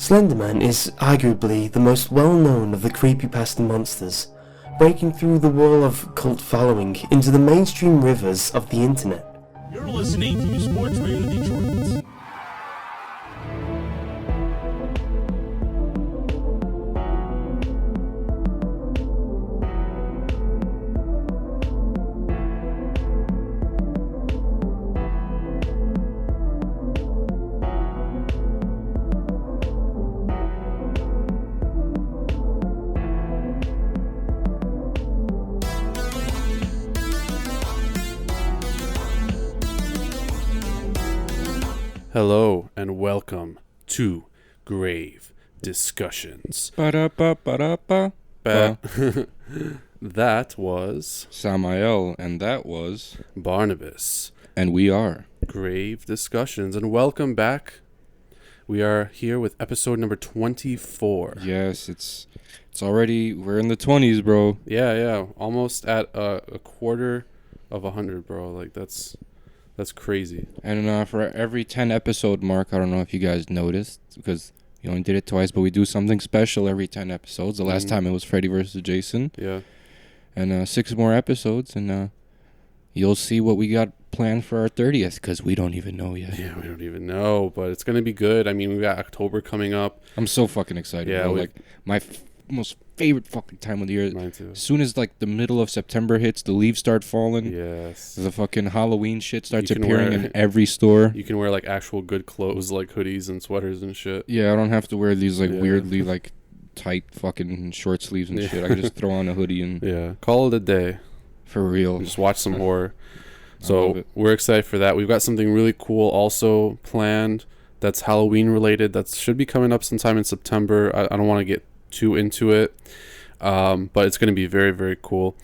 Slender Man is arguably the most well-known of the creepypasta monsters, breaking through the wall of cult following into the mainstream rivers of the internet. You're listening to Sports Radio Detroit. Hello and welcome to Grave Discussions. Ba-da-ba-ba-da-ba. That was Samael, and that was... Barnabas. And we are. Grave Discussions, and welcome back. We are here with episode number 24. Yes, it's already... We're in the 20s, bro. Yeah. Almost at a quarter of 100, bro. Like, that's crazy. And for every 10 episode mark, I don't know if you guys noticed, because you only did it twice, but we do something special every 10 episodes. The last time it was Freddy versus Jason. Yeah. And 6 more episodes, and you'll see what we got planned for our 30th, because we don't even know yet. Yeah, we don't even know, but it's going to be good. I mean, we got October coming up. I'm so fucking excited, yeah, bro. Like, my most favorite fucking time of the year. Mine too. As soon as, like, the middle of September hits, the leaves start falling. Yes. The fucking Halloween shit starts wear appearing in every store. You can wear, like, actual good clothes, like hoodies and sweaters and shit. Yeah, I don't have to wear these, like, weirdly, like, tight fucking short sleeves and shit. I can just throw on a hoodie and... Yeah, call it a day. For real. And just watch some horror. So we're excited for that. We've got something really cool also planned that's Halloween related. That should be coming up sometime in September. I don't want to get too into it, but it's going to be very, very cool.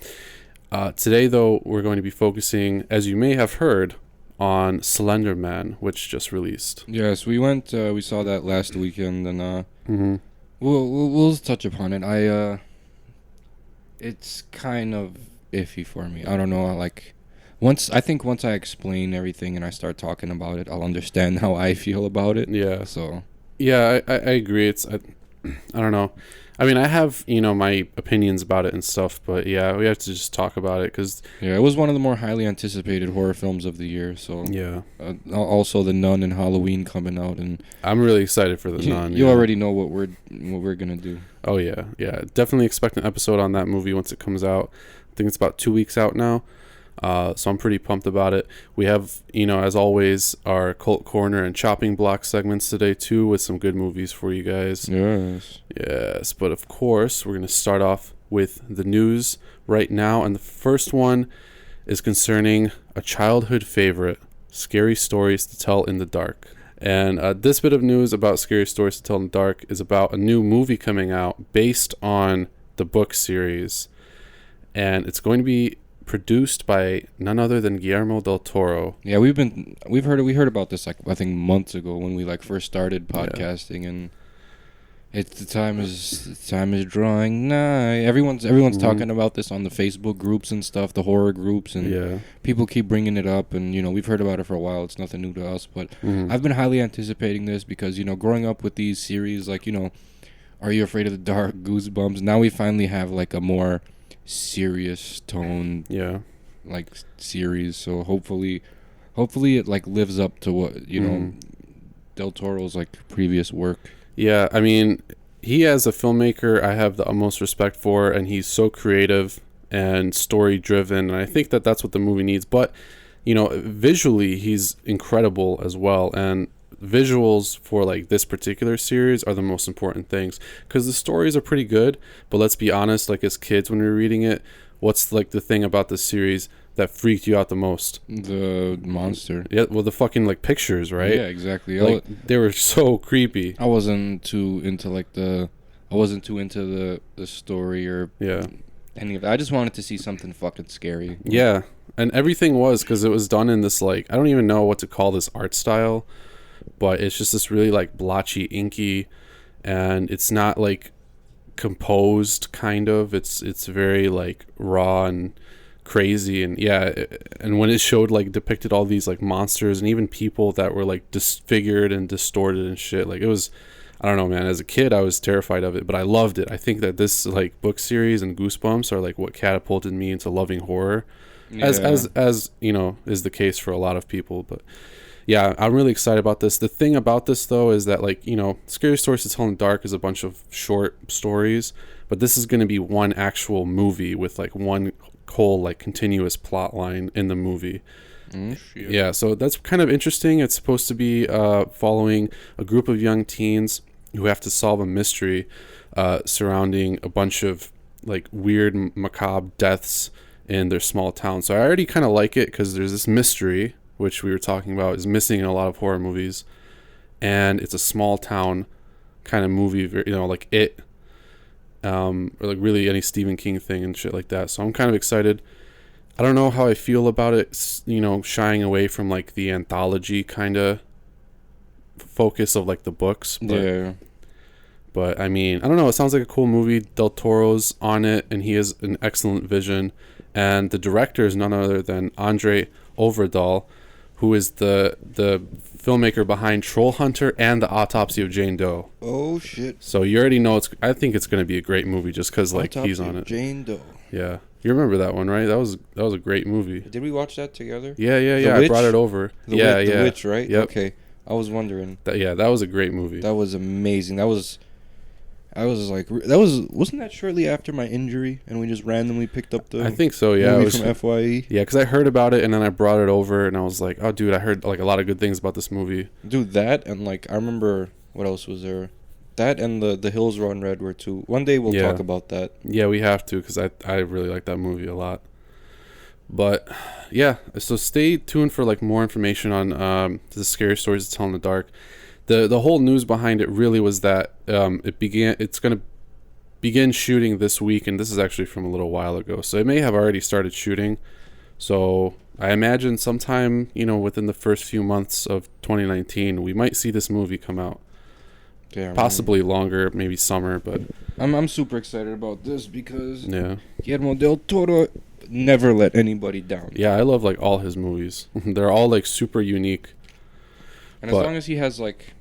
Today, though, we're going to be focusing, as you may have heard, on Slender Man, which just released. Yes, we went. We saw that last weekend, and we'll touch upon it. It's kind of iffy for me. I don't know. Like, once I explain everything and I start talking about it, I'll understand how I feel about it. Yeah. So. Yeah, I agree. I don't know. I mean, I have, my opinions about it and stuff, but yeah, we have to just talk about it because... Yeah, it was one of the more highly anticipated horror films of the year, so... Yeah. Also, The Nun and Halloween coming out, and... I'm really excited for The Nun. You already know what we're gonna do. Oh, yeah. Definitely expect an episode on that movie once it comes out. I think it's about 2 weeks out now. So I'm pretty pumped about it. We have, as always, our Cult Corner and Chopping Block segments today, too, with some good movies for you guys. Yes, but of course, we're going to start off with the news right now. And the first one is concerning a childhood favorite, Scary Stories to Tell in the Dark. And this bit of news about Scary Stories to Tell in the Dark is about a new movie coming out based on the book series. And it's going to be produced by none other than Guillermo del Toro. Yeah, we heard about this, like, I think months ago when we first started podcasting, and the time is drawing nigh. Everyone's talking about this on the Facebook groups and stuff, the horror groups, and people keep bringing it up, and we've heard about it for a while. It's nothing new to us, but I've been highly anticipating this because growing up with these series, like Are You Afraid of the Dark, Goosebumps, now we finally have like a more serious tone like series, so hopefully it like lives up to what Del Toro's like previous work. Yeah, I mean, he as a filmmaker I have the utmost respect for, and he's so creative and story driven, and I think that that's what the movie needs. But visually he's incredible as well, and visuals for like this particular series are the most important things because the stories are pretty good, but let's be honest, like as kids when we were reading it, what's like the thing about this series that freaked you out the most? The monster. Yeah, well, the fucking like pictures, right? Yeah, exactly. Like, they were so creepy. I wasn't too into the story or any of that. I just wanted to see something fucking scary. Yeah, and everything was, because it was done in this like, I don't even know what to call this art style, but it's just this really like blotchy, inky, and it's not like composed kind of. It's very like raw and crazy, and and when it showed like depicted all these like monsters and even people that were like disfigured and distorted and shit, like it was, I don't know, man. As a kid, I was terrified of it, but I loved it. I think that this like book series and Goosebumps are like what catapulted me into loving horror, as you know, is the case for a lot of people. But yeah, I'm really excited about this. The thing about this though is that like, you know, Scary Stories to Tell in the Dark is a bunch of short stories, but this is going to be one actual movie with like one whole like continuous plot line in the movie. Yeah, so that's kind of interesting. It's supposed to be following a group of young teens who have to solve a mystery surrounding a bunch of like weird macabre deaths in their small town. So I already kind of like it because there's this mystery, which we were talking about, is missing in a lot of horror movies, and it's a small town kind of movie, you know, like It, or like really any Stephen King thing and shit like that. So I'm kind of excited. I don't know how I feel about it, you know, shying away from like the anthology kind of focus of like the books. But, Yeah. But I mean, I don't know. It sounds like a cool movie. Del Toro's on it, and he has an excellent vision. And the director is none other than Andre Overdahl, who is the filmmaker behind Troll Hunter and The Autopsy of Jane Doe. Oh shit. So you already know I think it's going to be a great movie just because like he's on it. Jane Doe. Yeah. You remember that one, right? That was a great movie. Did we watch that together? Yeah. The I Witch? brought it over. The Witch, right? Yep. Okay. I was wondering. That was a great movie. That was amazing. Wasn't that shortly after my injury and we just randomly picked up the I think so, yeah. movie It was from FYE? Yeah, because I heard about it and then I brought it over and I was like, oh, dude, I heard like a lot of good things about this movie. Dude, that and like I remember what else was there? That and the Hills Run Red were two. One day we'll talk about that. Yeah, we have to because I really like that movie a lot. But yeah, so stay tuned for like more information on the Scary Stories to Tell in the Dark. The whole news behind it really was that it's going to begin shooting this week, and this is actually from a little while ago, so it may have already started shooting. So I imagine sometime, you know, within the first few months of 2019, we might see this movie come out. Yeah, Possibly longer, maybe summer, but I'm super excited about this because yeah. Guillermo del Toro never let anybody down. Yeah, I love like all his movies. They're all like super unique. And as long as he has like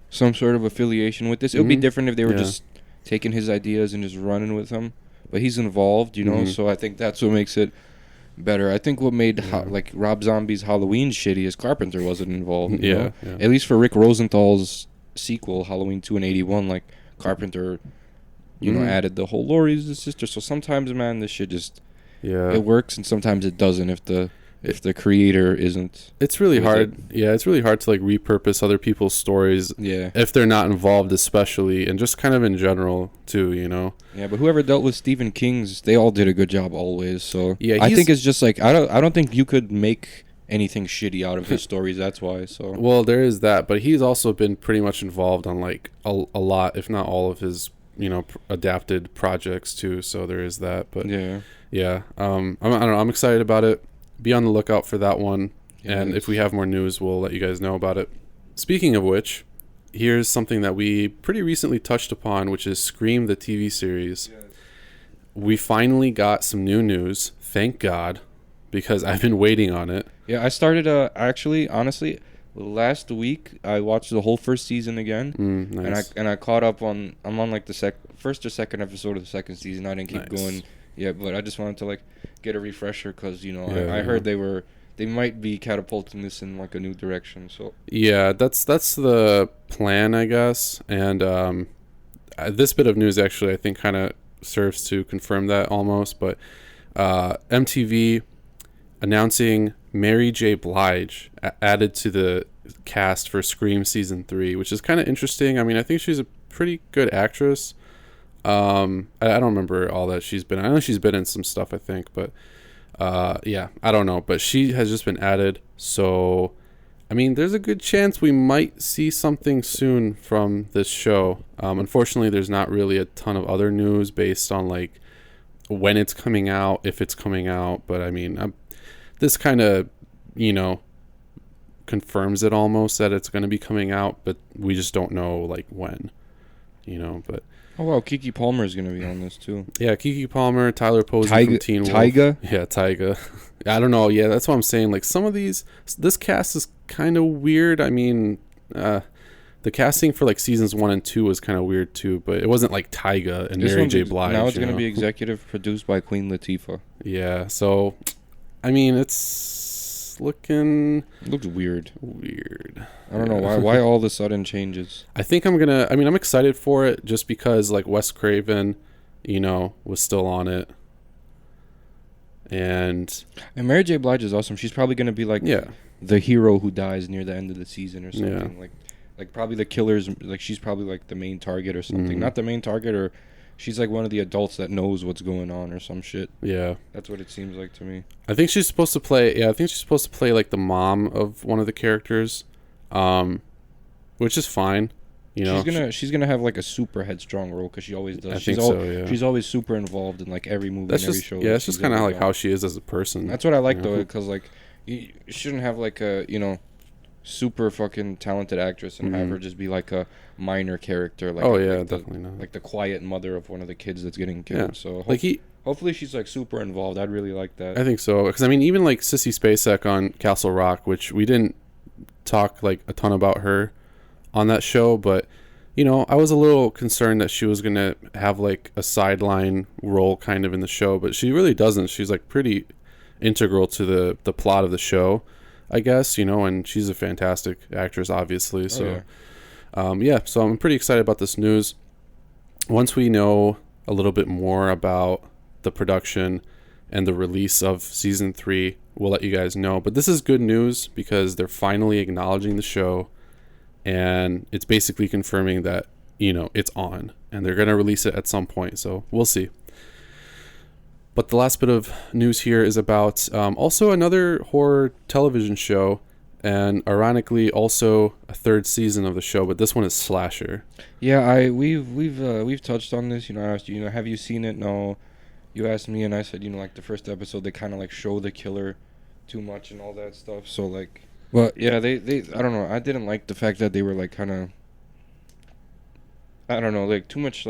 some sort of affiliation with this, it would be different if they were just taking his ideas and just running with them. But he's involved, you know, so I think that's what makes it better. I think what made like Rob Zombie's Halloween shitty is Carpenter wasn't involved. You know? At least for Rick Rosenthal's sequel, Halloween 2 and 81, like Carpenter, you know, added the whole Laurie's the sister. So sometimes, man, this shit just it works, and sometimes it doesn't if the creator isn't. It's really hard. It's really hard to like repurpose other people's stories. Yeah. If they're not involved, especially, and just kind of in general too, you know. Yeah, but whoever dealt with Stephen King's, they all did a good job always. So yeah, I think it's just like I don't think you could make anything shitty out of his stories. That's why. So well, there is that, but he's also been pretty much involved on like a lot, if not all of his, you know, adapted projects too. So there is that. But I don't know. I'm excited about it. Be on the lookout for that one. And if we have more news, we'll let you guys know about it. Speaking of which, here's something that we pretty recently touched upon, which is Scream, the TV series. We finally got some new news. Thank God, because I've been waiting on it. Yeah, I started actually, honestly, last week I watched the whole first season again. Nice. And I caught up on I'm on like the first or second episode of the second season. I didn't keep going. Yeah, but I just wanted to like get a refresher because, you know, I heard they might be catapulting this in like a new direction. So yeah, that's the plan, I guess. And this bit of news actually I think kind of serves to confirm that almost. But MTV announcing Mary J. Blige added to the cast for Scream season 3, which is kind of interesting. I mean, I think she's a pretty good actress. I don't remember all that she's been. I know she's been in some stuff, I think, but I don't know. But she has just been added, so I mean, there's a good chance we might see something soon from this show. Unfortunately, there's not really a ton of other news based on like when it's coming out, if it's coming out. But I mean, this kind of, you know, confirms it almost that it's going to be coming out, but we just don't know like when, you know. But oh wow, Keke Palmer is gonna be on this too. Yeah, Keke Palmer, Tyler Posey from Teen Wolf. Tyga? Yeah, Tyga. I don't know. Yeah, that's what I'm saying. Like some of this cast is kind of weird. I mean, The casting for like seasons 1 and 2 was kind of weird too, but it wasn't like Tyga and Mary J. Blige. Now it's going to be executive produced by Queen Latifah. Yeah, so I mean, it's looks weird. I don't know why all of a sudden changes. I think I'm excited for it just because like Wes Craven, was still on it. And Mary J. Blige is awesome. She's probably going to be like the hero who dies near the end of the season or something. Yeah. Like probably the killer's, like she's probably like the main target or something. Not the main target, or she's like one of the adults that knows what's going on or some shit. Yeah. That's what it seems like to me. I think she's supposed to play like the mom of one of the characters, which is fine. She's gonna have like a super headstrong role because she always does. Yeah. She's always super involved in like every movie and every show. Yeah, it's just kind of like how she is as a person. That's what I like though, because like you shouldn't have like a super fucking talented actress and have her just be like a minor character. Like, definitely not. Like the quiet mother of one of the kids that's getting killed. Yeah. So hopefully she's like super involved. I'd really like that. I think so, because I mean, even like Sissy Spacek on Castle Rock, which we didn't talk like a ton about her on that show, but I was a little concerned that she was gonna have like a sideline role kind of in the show, but she really doesn't. She's like pretty integral to the plot of the show, I guess, and she's a fantastic actress, obviously. So, so I'm pretty excited about this news. Once we know a little bit more about the production and the release of season 3, we'll let you guys know. But this is good news because they're finally acknowledging the show, and it's basically confirming that, it's on, and they're going to release it at some point. So we'll see. But the last bit of news here is about also another horror television show, and ironically also a 3rd season of the show, but this one is slasher. Yeah, we've touched on this. I asked you, have you seen it? No. You asked me, and I said, like the first episode, they kind of like show the killer too much and all that stuff. So like, well, yeah, they I don't know. I didn't like the fact that they were like kind of, I don't know, like too much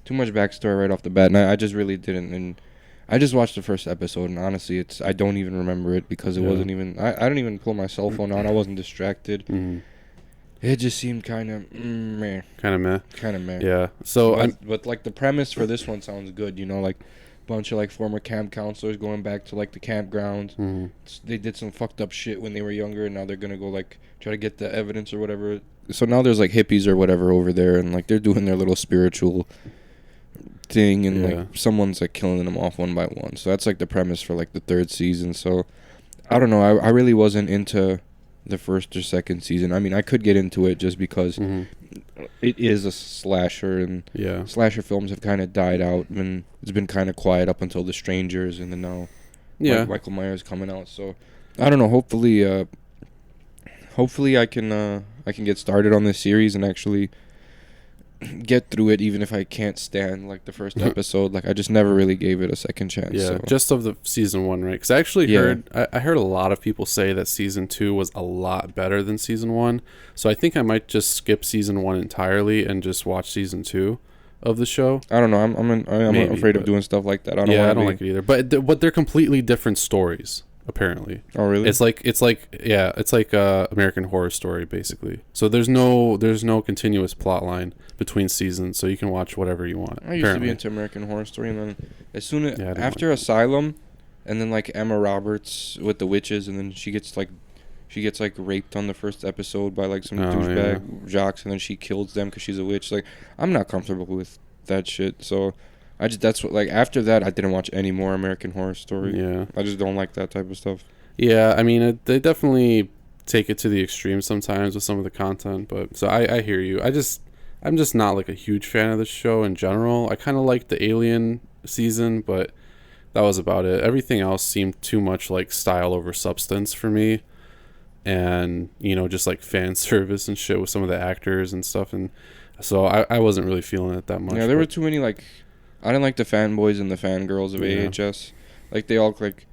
backstory right off the bat, and I just really didn't. And I just watched the first episode, and honestly, I don't even remember it because it wasn't even. I didn't even pull my cell phone out. I wasn't distracted. Mm-hmm. It just seemed kind of meh. Kind of meh. Yeah. So, but like the premise for this one sounds good. Like a bunch of like former camp counselors going back to like the campground. Mm-hmm. They did some fucked up shit when they were younger, and now they're gonna go like try to get the evidence or whatever. So now there's like hippies or whatever over there, and like they're doing their little spiritual thing, and like someone's like killing them off one by one. So that's like the premise for like the 3rd season. So I don't know. I really wasn't into the 1st or 2nd season. I mean, I could get into it just because it is a slasher, and slasher films have kind of died out, and it's been kind of quiet up until The Strangers, and then now Michael Myers coming out. So I don't know. Hopefully I can get started on this series and actually get through it, even if I can't stand like the first episode. Like I just never really gave it a second chance. Yeah, just of the season 1, right? Because I actually heard a lot of people say that season 2 was a lot better than season 1. So I think I might just skip season 1 entirely and just watch season 2 of the show. I don't know. I'm afraid of doing stuff like that. I don't like it either. But they're completely different stories. Apparently. Oh really? It's like American Horror Story basically. So there's no continuous plot line between seasons, so you can watch whatever you want. I used to be into American Horror Story, and then as soon as after Asylum, and then like Emma Roberts with the witches, and then she gets like raped on the first episode by like some douchebag jocks, and then she kills them because she's a witch. Like I'm not comfortable with that shit, so. After that, I didn't watch any more American Horror Story. Yeah. I just don't like that type of stuff. Yeah, I mean, they definitely take it to the extreme sometimes with some of the content, but so I hear you. I'm just not like a huge fan of the show in general. I kind of liked the Alien season, but that was about it. Everything else seemed too much like style over substance for me, and just like fan service and shit with some of the actors and stuff, and so I wasn't really feeling it that much. Yeah, there were too many like. I didn't like the fanboys and the fangirls of AHS. Like they all like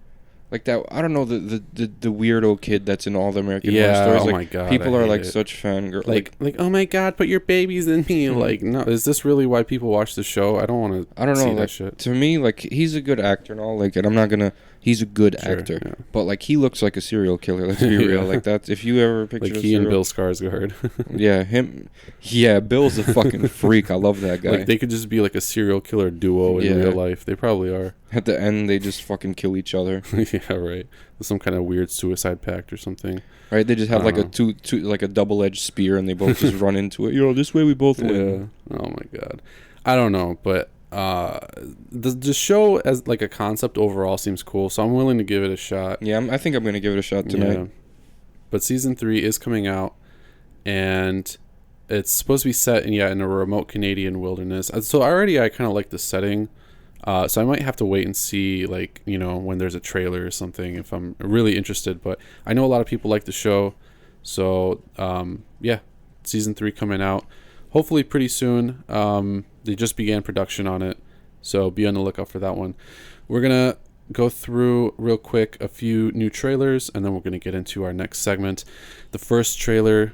that. I don't know the weirdo kid that's in all the American Horror Stories. Oh my god! People are like such fangirls. Like oh my god, put your babies in me. Like no, is this really why people watch the show? I don't want to. I don't know. See that shit. To me, like he's a good actor and all. Like, and I'm not gonna He's a good Sure, actor, yeah. but like he looks like a serial killer. Let's be real. Like that's if you ever picture Like he and Bill Skarsgård. Yeah, him. Yeah, Bill's a fucking freak. I love that guy. Like they could just be like a serial killer duo in real life. They probably are. At the end, they just fucking kill each other. Yeah, right. Some kind of weird suicide pact or something. Right? They just have like a two like a double-edged spear, and they both just run into it. This way we both win. Yeah. Oh my god. I don't know, but the show as like a concept overall seems cool, so I'm willing to give it a shot. Yeah, I think I'm gonna give it a shot tonight. Yeah. But season 3 is coming out, and it's supposed to be set in a remote Canadian wilderness. So already I kind of like the setting. So I might have to wait and see, like, when there's a trailer or something, if I'm really interested. But I know a lot of people like the show. So, season 3 coming out hopefully pretty soon. They just began production on it. So be on the lookout for that one. We're going to go through real quick a few new trailers, and then we're going to get into our next segment. The first trailer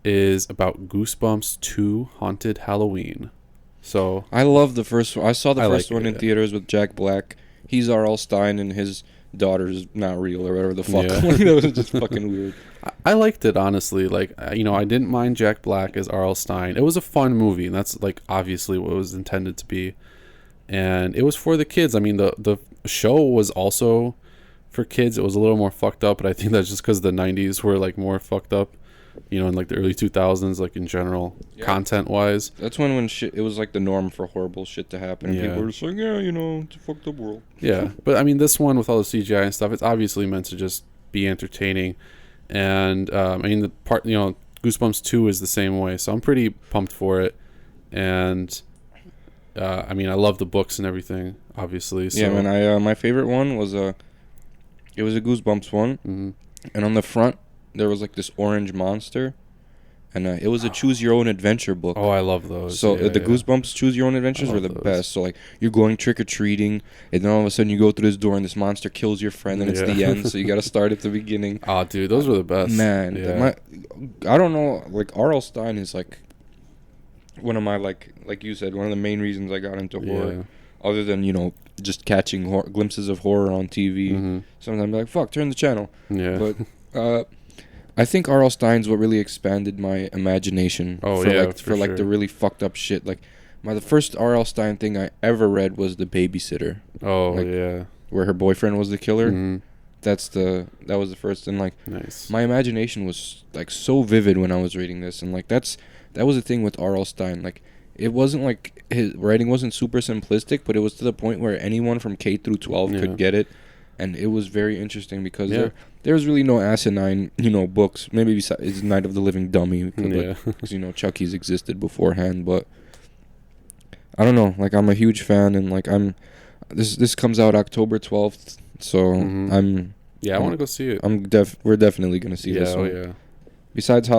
is about Goosebumps 2 Haunted Halloween. So I love the first one. I saw the first like one it, in yeah. theaters with Jack Black. He's R.L. Stein, and his daughter's not real or whatever the fuck. Yeah. That was just fucking weird. I liked it, honestly. Like, I didn't mind Jack Black as R.L. Stein. It was a fun movie, and that's like obviously what it was intended to be. And it was for the kids. I mean, the show was also for kids. It was a little more fucked up, but I think that's just because the 90s were like more fucked up, in like the early 2000s, like in general, content wise. That's when shit, it was like the norm for horrible shit to happen. And people were just like, it's a fucked up world. Yeah, but I mean, this one with all the CGI and stuff, it's obviously meant to just be entertaining. And the part, Goosebumps 2 is the same way, so I'm pretty pumped for it. And I love the books and everything, obviously. So. Yeah, man. My favorite one was it was a Goosebumps one, and on the front there was like this orange monster, and it was a choose your own adventure book. Oh, I love those. So the Goosebumps choose your own adventures were the best. So like you're going trick or treating, and then all of a sudden you go through this door and this monster kills your friend, and it's the end. So you got to start at the beginning. Oh, dude, those were the best. Man, I don't know. Like R.L. Stein is like one of my like you said, one of the main reasons I got into horror, other than just catching glimpses of horror on TV. Sometimes I'm like, fuck, turn the channel. Yeah. But I think R.L. Stein's what really expanded my imagination for the really fucked up shit. Like the first R.L. Stein thing I ever read was The Babysitter. Oh, yeah. Where her boyfriend was the killer. That was the first, and like nice. My imagination was like so vivid when I was reading this, and like that was the thing with R.L. Stein. Like it wasn't like his writing wasn't super simplistic, but it was to the point where anyone from K through 12 could get it, and it was very interesting because there was really no asinine books. Maybe besides Night of the Living Dummy, because Chucky's existed beforehand, but I don't know. Like I'm a huge fan, and like this comes out October 12th, so I want to go see it. We're definitely gonna see this one. Yeah. Besides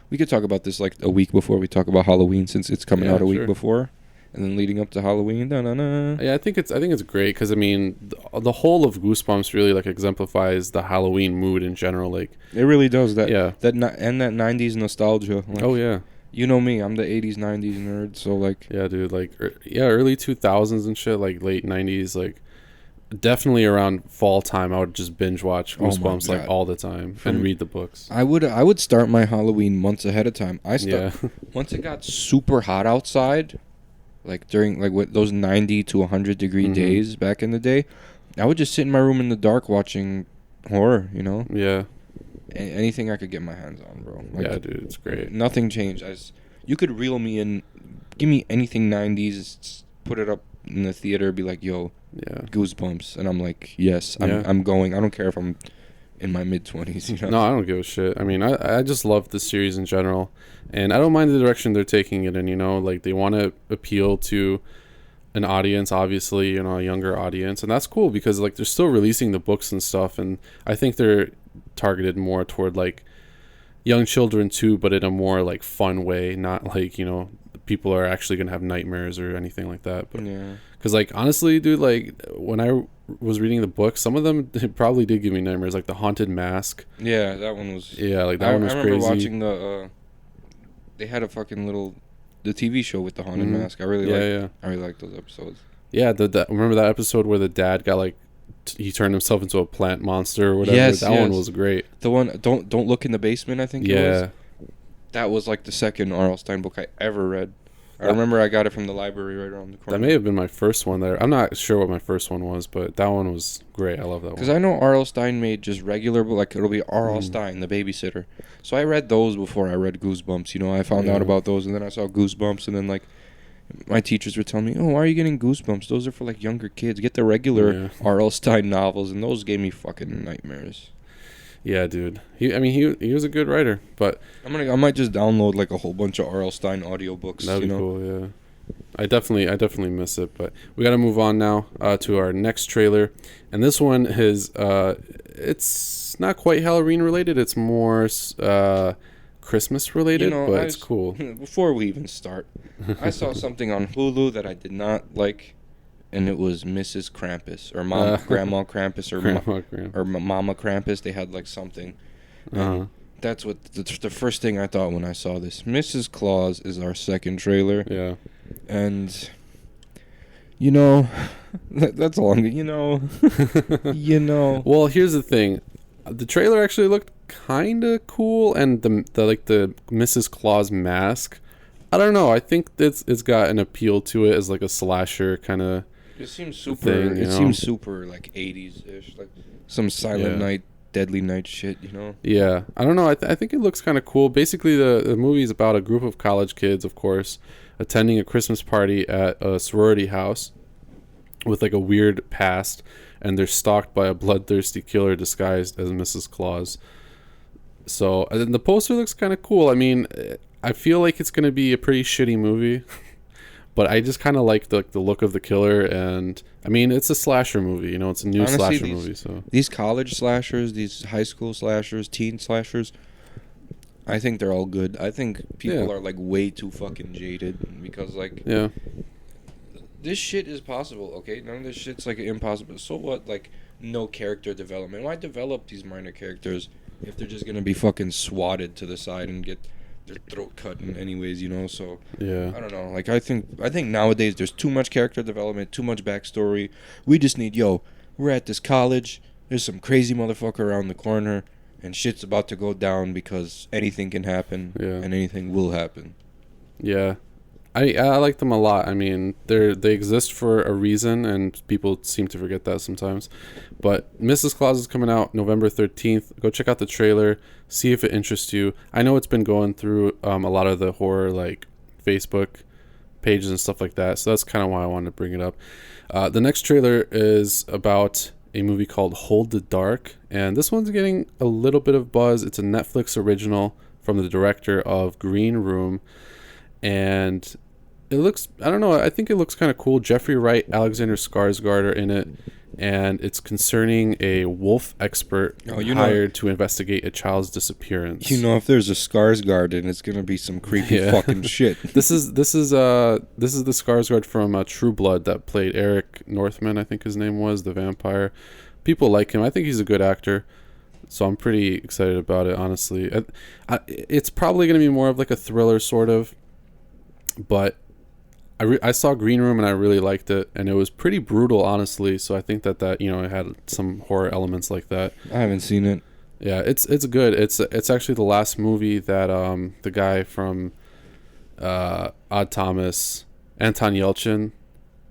we could talk about this like a week before we talk about Halloween, since it's coming out a week before, and then leading up to Halloween. Yeah, I think it's great because the whole of Goosebumps really like exemplifies the Halloween mood in general. Like it really does that. Yeah. That 90s nostalgia. Like, oh yeah. You know me, I'm the 80s, 90s nerd, so like... Yeah, dude, like, early 2000s and shit, like, late 90s, like, definitely around fall time, I would just binge watch Goosebumps, like, all the time, and read the books. I would start my Halloween months ahead of time. Once it got super hot outside, like, during, like, with those 90 to 100 degree days back in the day, I would just sit in my room in the dark watching horror, Yeah. Anything I could get my hands on, bro. Like, yeah, dude, it's great. Nothing changed. You could reel me in, give me anything 90s, put it up in the theater, be like, yo, Goosebumps, and I'm like, yes, I'm going. I don't care if I'm in my mid-20s. No, I don't give a shit. I mean, I just love the series in general, and I don't mind the direction they're taking it in. Like they want to appeal to an audience, obviously, a younger audience, and that's cool because like they're still releasing the books and stuff, and I think they're targeted more toward like young children too, but in a more like fun way, not like people are actually gonna have nightmares or anything like that. But because like honestly, dude, like when I was reading the book, some of them probably did give me nightmares, like the Haunted Mask. Yeah, that one was. Yeah, like that one was crazy. I remember watching they had a fucking the TV show with the Haunted Mask. I really liked those episodes. Yeah, remember that episode where the dad got like he turned himself into a plant monster or whatever. Yes, that one was great. The one don't look in the basement, I think it Yeah. was. That was like the second R.L. Stine book I ever read. I remember I got it from the library right around the corner. That may have been my first one there. I'm not sure what my first one was, but that one was great. I love that one. Because I know R.L. Stine made just regular, but like it'll be R.L. Stine, the babysitter. So I read those before I read Goosebumps. You know, I found out about those, and then I saw Goosebumps, and then like my teachers were telling me, "Oh, why are you getting Goosebumps? Those are for like younger kids. Get the regular R.L. Stine novels," and those gave me fucking nightmares. Yeah, dude. He was a good writer, but I might just download like a whole bunch of R.L. Stine audiobooks. that'd be cool. Yeah, I definitely miss it. But we got to move on now to our next trailer, and this one is it's not quite Halloween related. It's more Christmas related, but it's cool. Before we even start, I saw something on Hulu that I did not like. And it was Mrs. Krampus or Grandma Krampus or Mama Krampus. They had like something. That's what the first thing I thought when I saw this. Mrs. Claus is our second trailer. Yeah. And you know, that's all I'm. You know. Well, here's the thing. The trailer actually looked kind of cool, and the Mrs. Claus mask. I don't know. I think it's got an appeal to it as like a slasher kind of. It seems super. Seems super like 80s ish, like some Silent Night, Deadly Night shit. You know. Yeah, I don't know. I think it looks kind of cool. Basically, the movie is about a group of college kids, of course, attending a Christmas party at a sorority house with like a weird past, and they're stalked by a bloodthirsty killer disguised as Mrs. Claus. So and the poster looks kind of cool. I mean, I feel like it's gonna be a pretty shitty movie. But I just kind of like the look of the killer, and I mean it's a slasher movie, you know, it's a new slasher movie. So these college slashers, these high school slashers, teen slashers, I think they're all good. I think people are like way too fucking jaded because like this shit is possible. Okay, none of this shit's like impossible. So what? Like no character development. Why develop these minor characters if they're just gonna be fucking swatted to the side and get their throat cut in anyways, you know? So I don't know. Like I think nowadays there's too much character development, too much backstory. We just need we're at this college, there's some crazy motherfucker around the corner and shit's about to go down because anything can happen and anything will happen. I like them a lot. I mean, they exist for a reason, and people seem to forget that sometimes. But Mrs. Claus is coming out November 13th. Go check out the trailer, see if it interests you. I know it's been going through a lot of the horror like Facebook pages and stuff like that, so that's kind of why I wanted to bring it up. The next trailer is about a movie called Hold the Dark, and this one's getting a little bit of buzz. It's a Netflix original from the director of Green Room. And it looks, I don't know, I think it looks kind of cool. Jeffrey Wright, Alexander Skarsgård are in it. And it's concerning a wolf expert hired to investigate a child's disappearance. You know, if there's a Skarsgård, it's going to be some creepy fucking shit. This is the Skarsgård from True Blood that played Eric Northman, I think his name was, the vampire. People like him. I think he's a good actor. So I'm pretty excited about it, honestly. It's probably going to be more of like a thriller, sort of. But I saw Green Room and I really liked it, and it was pretty brutal, honestly. So I think that it had some horror elements like that. I haven't seen it. Yeah, it's good. It's actually the last movie that the guy from Odd Thomas, Anton Yelchin,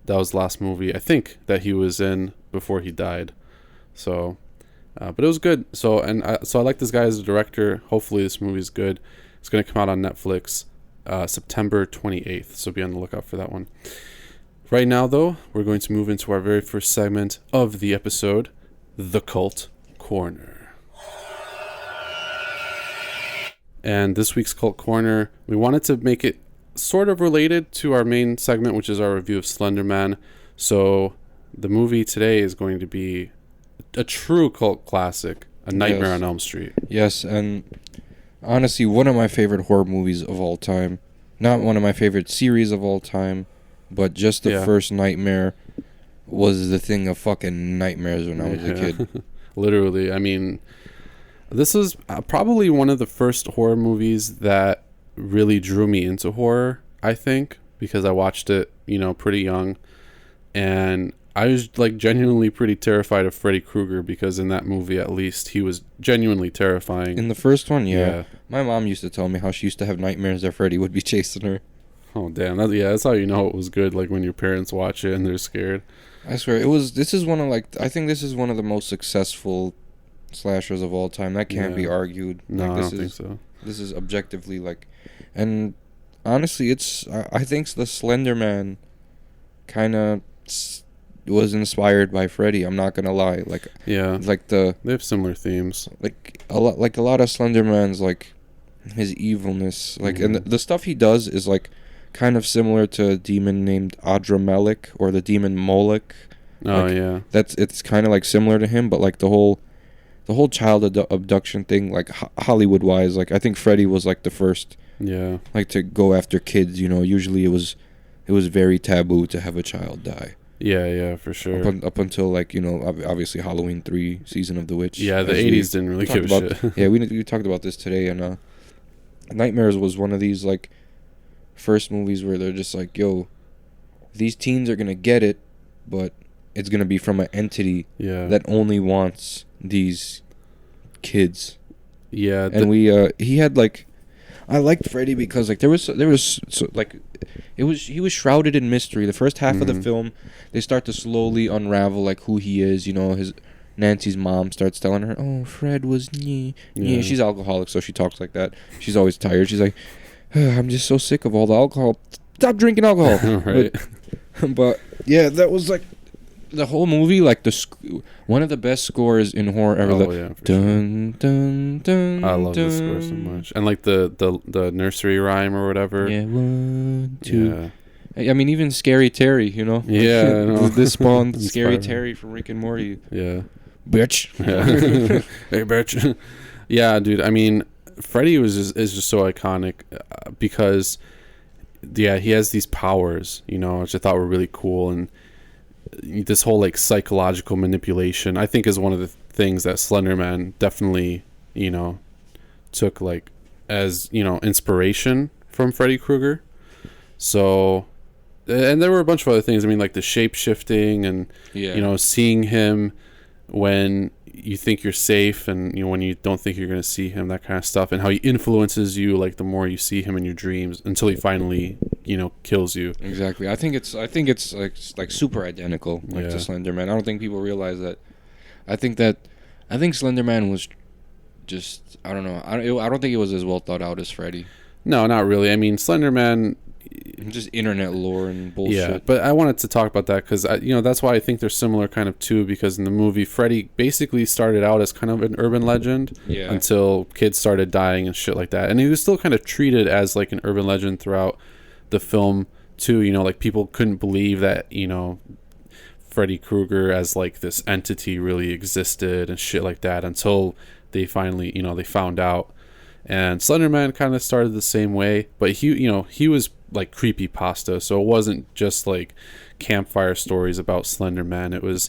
that was the last movie I think that he was in before he died. So, but it was good. So I like this guy as a director. Hopefully this movie is good. It's gonna come out on Netflix. September 28th, so be on the lookout for that one. Right now, though, we're going to move into our very first segment of the episode, The Cult Corner. And this week's Cult Corner, we wanted to make it sort of related to our main segment, which is our review of Slender Man. So the movie today is going to be a true cult classic, A Nightmare on Elm Street. Yes, and honestly, one of my favorite horror movies of all time. Not one of my favorite series of all time, but just the first Nightmare was the thing of fucking nightmares when I was a kid. Literally. I mean, this is probably one of the first horror movies that really drew me into horror, I think, because I watched it, pretty young. And I was like genuinely pretty terrified of Freddy Krueger because in that movie, at least, he was genuinely terrifying. In the first one, yeah. Yeah. My mom used to tell me how she used to have nightmares that Freddy would be chasing her. Oh damn! That's how you know it was good. Like when your parents watch it and they're scared. I swear, it was. This is one of I think this is one of the most successful slashers of all time. That can't be argued. No, like, I don't think so. This is objectively and honestly, I think the Slender Man kind of was inspired by Freddy. I'm not gonna lie. Yeah, they have similar themes. A lot of Slender Man's his evilness, and the stuff he does is kind of similar to a demon named Adramelech or the demon Moloch. Oh yeah, it's kind of similar to him, but the whole child abduction thing, Hollywood wise, I think Freddy was the first. Yeah. To go after kids, usually it was very taboo to have a child die. Yeah, for sure. Up until obviously Halloween 3, Season of the Witch. Yeah, the 80s didn't really give a shit. Yeah, we talked about this today, and Nightmares was one of these first movies where they're just yo, these teens are gonna get it, but it's gonna be from an entity that only wants these kids. Yeah, and he had I liked Freddy because he was shrouded in mystery. The first half of the film, they start to slowly unravel who he is. Nancy's mom starts telling her, "Oh, Fred was yeah." She's alcoholic, so she talks like that. She's always tired. She's like, "I'm just so sick of all the alcohol. Stop drinking alcohol." Right. But yeah, that was the whole movie, one of the best scores in horror ever. Oh yeah, dun, sure. dun dun. I love the score so much, and the nursery rhyme or whatever. Yeah, 1, 2. Yeah. I mean, even Scary Terry, Yeah, I know. This spawned Scary Terry from Rick and Morty. Yeah, bitch. Yeah. Hey, bitch. Yeah, dude. I mean, Freddy is just so iconic because, he has these powers, which I thought were really cool, and this whole psychological manipulation I think is one of the things that Slender Man definitely took as inspiration from Freddy Krueger. So, and there were a bunch of other things. I mean, the shape shifting and seeing him when you think you're safe and when you don't think you're going to see him, that kind of stuff, and how he influences you the more you see him in your dreams until he finally kills you. Exactly. I think it's super identical to Slender Man. I don't think people realize that. I think Slender Man was just, I don't know, I don't think it was as well thought out as Freddy. No, not really. I mean, Slender Man, just internet lore and bullshit. Yeah, but I wanted to talk about that because that's why I think they're similar kind of too, because in the movie Freddy basically started out as kind of an urban legend until kids started dying and shit like that, and he was still kind of treated as an urban legend throughout the film too. People couldn't believe that Freddy Krueger as this entity really existed and shit like that until they finally they found out. And Slender Man kind of started the same way, but he was creepypasta, so it wasn't just campfire stories about Slender Man. It was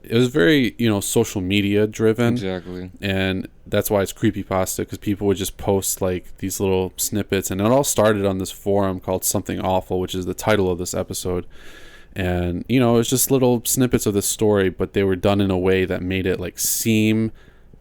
very social media driven. Exactly. And that's why it's creepypasta, because people would just post these little snippets, and it all started on this forum called Something Awful, which is the title of this episode. And it was just little snippets of the story, but they were done in a way that made it seem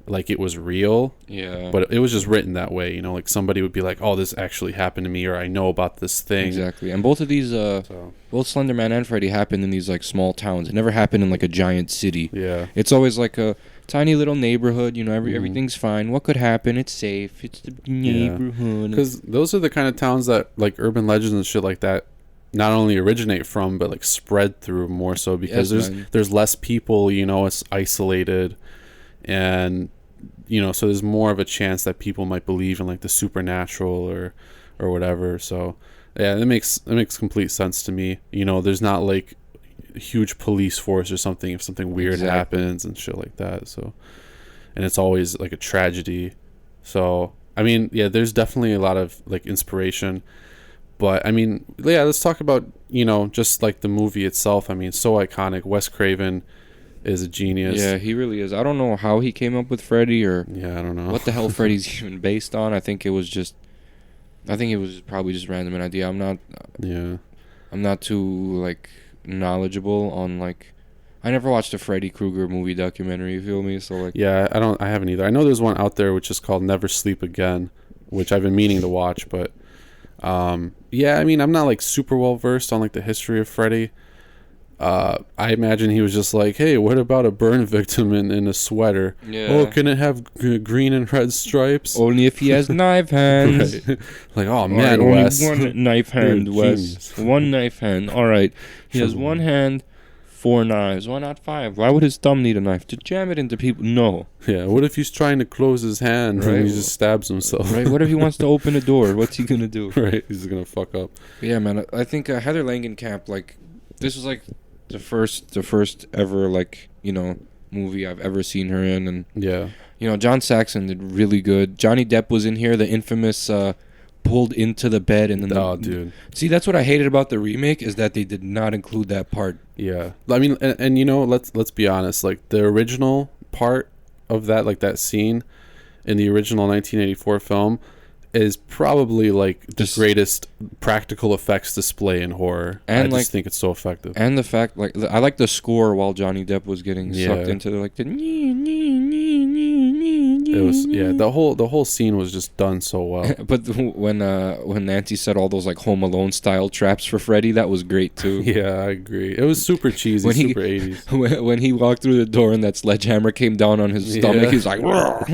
like it was real. Yeah. But it was just written that way, somebody would be like, "Oh, this actually happened to me," or "I know about this thing." Exactly. And both of these both Slender Man and Freddy happened in these small towns. It never happened in a giant city. Yeah. It's always a tiny little neighborhood, everything's fine. What could happen? It's safe. It's the neighborhood. Because those are the kind of towns that urban legends and shit like that not only originate from, but spread through more so, because there's less people, it's isolated, and so there's more of a chance that people might believe in the supernatural or whatever. So yeah, that makes complete sense to me. There's not a huge police force or something if something weird happens and shit like that. So, and it's always a tragedy. So I mean, yeah, there's definitely a lot of inspiration. But I mean, yeah, let's talk about just the movie itself. I mean, so iconic. Wes Craven is a genius. Yeah, he really is. I don't know how he came up with Freddy, or I don't know what the hell Freddy's even based on. I think it was probably just random an idea. I'm not too knowledgeable on I never watched a Freddy Krueger movie documentary. You feel me? So like, Yeah, I haven't either. I know there's one out there which is called Never Sleep Again, which I've been meaning to watch, but yeah, I mean, I'm not like super well versed on like the history of Freddy. I imagine he was just like, hey, what about a burn victim in a sweater? Yeah. Oh, can it have green and red stripes? only if he has knife hands. Right. Like, oh man, only Wes. one knife You're a hand, Wes. genius. One knife hand. All right. He has one hand, 4 knives. Why not 5? Why would his thumb need a knife? To jam it into people? No. Yeah, what if he's trying to close his hand Right. and he just stabs himself? Right? What if he wants to open a door? What's he going to do? Right, he's gonna fuck up. Yeah, man. I think Heather Langenkamp, like, this was like the first ever, like, you know, movie I've ever seen her in. And, Yeah. you know, John Saxon did really good. Johnny Depp was in here, the infamous pulled into the bed. And then Dude. See, that's what I hated about the remake, is that they did not include that part. Yeah. I mean, and you know, let's be honest. Like, the original part of that, like that scene in the original 1984 film, is probably like the greatest practical effects display in horror. And I like, just think it's so effective. And the fact, like, I like the score while Johnny Depp was getting sucked into like the. It was the whole scene was just done so well. But when Nancy said all those like Home Alone style traps for Freddy, that was great too. Yeah, I agree. It was super cheesy, super 80s. When he walked through the door and that sledgehammer came down on his stomach, he was like, "Roar."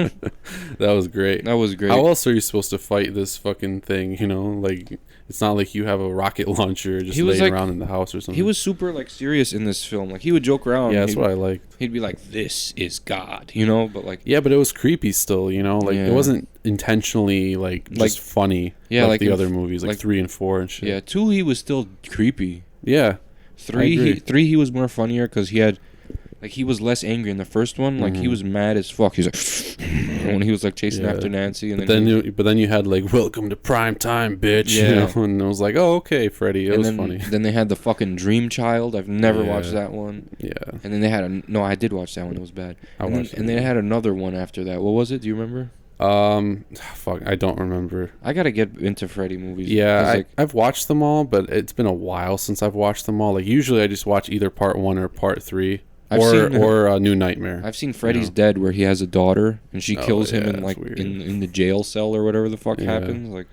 That was great. That was great. How else are you supposed to fight this fucking thing? You know, like, it's not like you have a rocket launcher just laying around in the house or something. He was super like serious in this film. Like, he would joke around. Yeah, that's what I liked. He'd be like, "This is God," you know. But like, yeah, but it was creepy still. You know, like it wasn't intentionally like just funny. Yeah, like the other movies, like 3 and 4 and shit. Yeah, 2 he was still creepy. Yeah. 3 he was more funnier because he had, like, he was less angry in the first one. Like, he was mad as fuck. He was like, when he was like chasing after Nancy, and but then you had like, "Welcome to prime time, bitch." Yeah. You know? And it was like, "Oh, okay, Freddy." It was funny. Then they had the fucking Dream Child. I've never watched that one. Yeah. And then they had no, I did watch that one. It was bad. And they had another one after that. What was it? Do you remember? Fuck, I don't remember. I gotta get into Freddy movies. Yeah, I've watched them all, but it's been a while since I've watched them all. Like, usually I just watch either part 1 or part 3. Or New Nightmare. I've seen Freddy's Dead, where he has a daughter and she kills him in like in the jail cell or whatever the fuck happens. Like,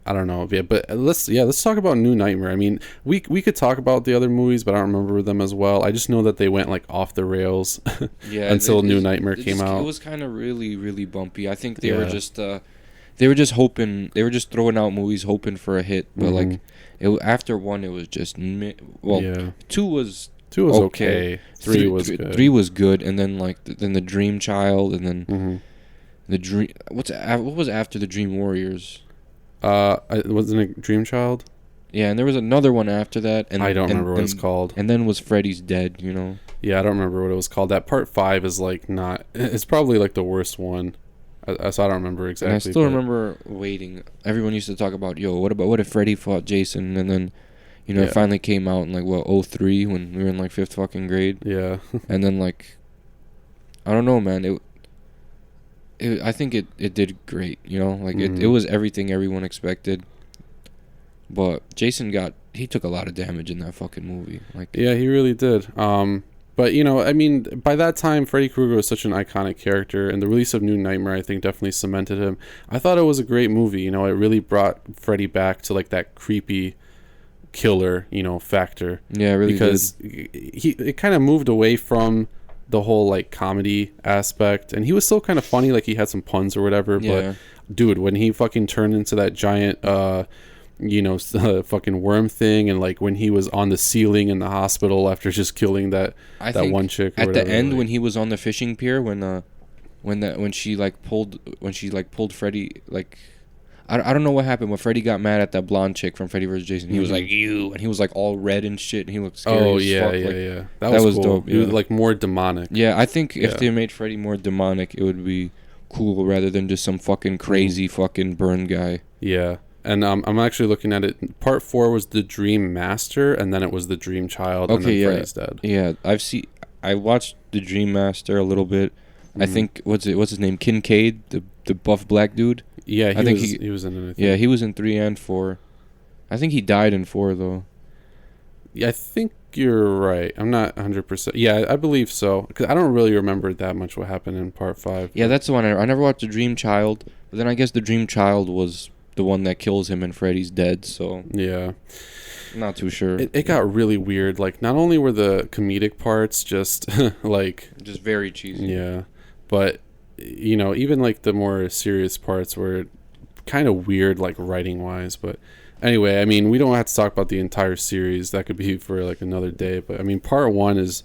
I don't know. Yeah, but let's talk about New Nightmare. I mean, we could talk about the other movies, but I don't remember them as well. I just know that they went like off the rails until New Nightmare came out. It was kind of really, really bumpy. I think they were just hoping, they were just throwing out movies hoping for a hit. But like, after 1, it was just 2 was. 2 was okay. 3 was good. 3 was good, and then like then the Dream Child, and then the Dream. What was after the Dream Warriors? Wasn't it Dream Child? Yeah, and there was another one after that, and I don't remember what it's called. And then was Freddy's Dead, you know? Yeah, I don't remember what it was called. That part 5 is like not. It's probably like the worst one. So I don't remember exactly. And I still remember waiting. Everyone used to talk about, what if Freddy fought Jason, and then. You know, it finally came out in, like, 03 when we were in, like, 5th fucking grade. Yeah. And then, like, I don't know, man. I think it did great, you know? Like, it was everything everyone expected. But Jason he took a lot of damage in that fucking movie. Like, yeah, he really did. But, you know, I mean, by that time, Freddy Krueger was such an iconic character, and the release of New Nightmare, I think, definitely cemented him. I thought it was a great movie, you know? It really brought Freddy back to, like, that creepy killer, you know, factor. Yeah, really because it kind of moved away from the whole like comedy aspect, and he was still kind of funny, like he had some puns or whatever. But dude, when he fucking turned into that giant fucking worm thing, and like when he was on the ceiling in the hospital after just killing that one chick or at whatever, the end, like, when he was on the fishing pier, when she pulled Freddy, like, I don't know what happened, but Freddy got mad at that blonde chick from Freddy vs. Jason. He was like, "You," and he was like all red and shit, and he looked scary. Oh, as yeah, fuck. yeah, like, yeah. That was cool. dope. It was like more demonic. Yeah, I think if they made Freddy more demonic, it would be cool rather than just some fucking crazy fucking burn guy. Yeah. And I'm actually looking at it. Part 4 was the Dream Master, and then it was the Dream Child, and then Freddy's Dead. Yeah, I watched the Dream Master a little bit. I think what's his name? Kincaid, the buff black dude. Yeah, he was in it. Yeah, he was in 3 and 4. I think he died in 4 though. Yeah, I think you're right. I'm not 100%. Yeah, I believe so. Because I don't really remember that much what happened in part 5. Yeah, that's the one. I never watched The Dream Child, but then I guess The Dream Child was the one that kills him and Freddy's dead, so... Yeah. I'm not too sure. It got really weird. Like, not only were the comedic parts just, like... Just very cheesy. Yeah. But, you know, even, like, the more serious parts were kind of weird, like, writing-wise, but... Anyway, I mean, we don't have to talk about the entire series. That could be for like another day. But I mean, part 1 is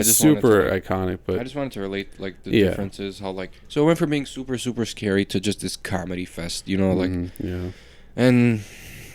super iconic. But I just wanted to relate like the differences. How like so it went from being super super scary to just this comedy fest. You know, like yeah. And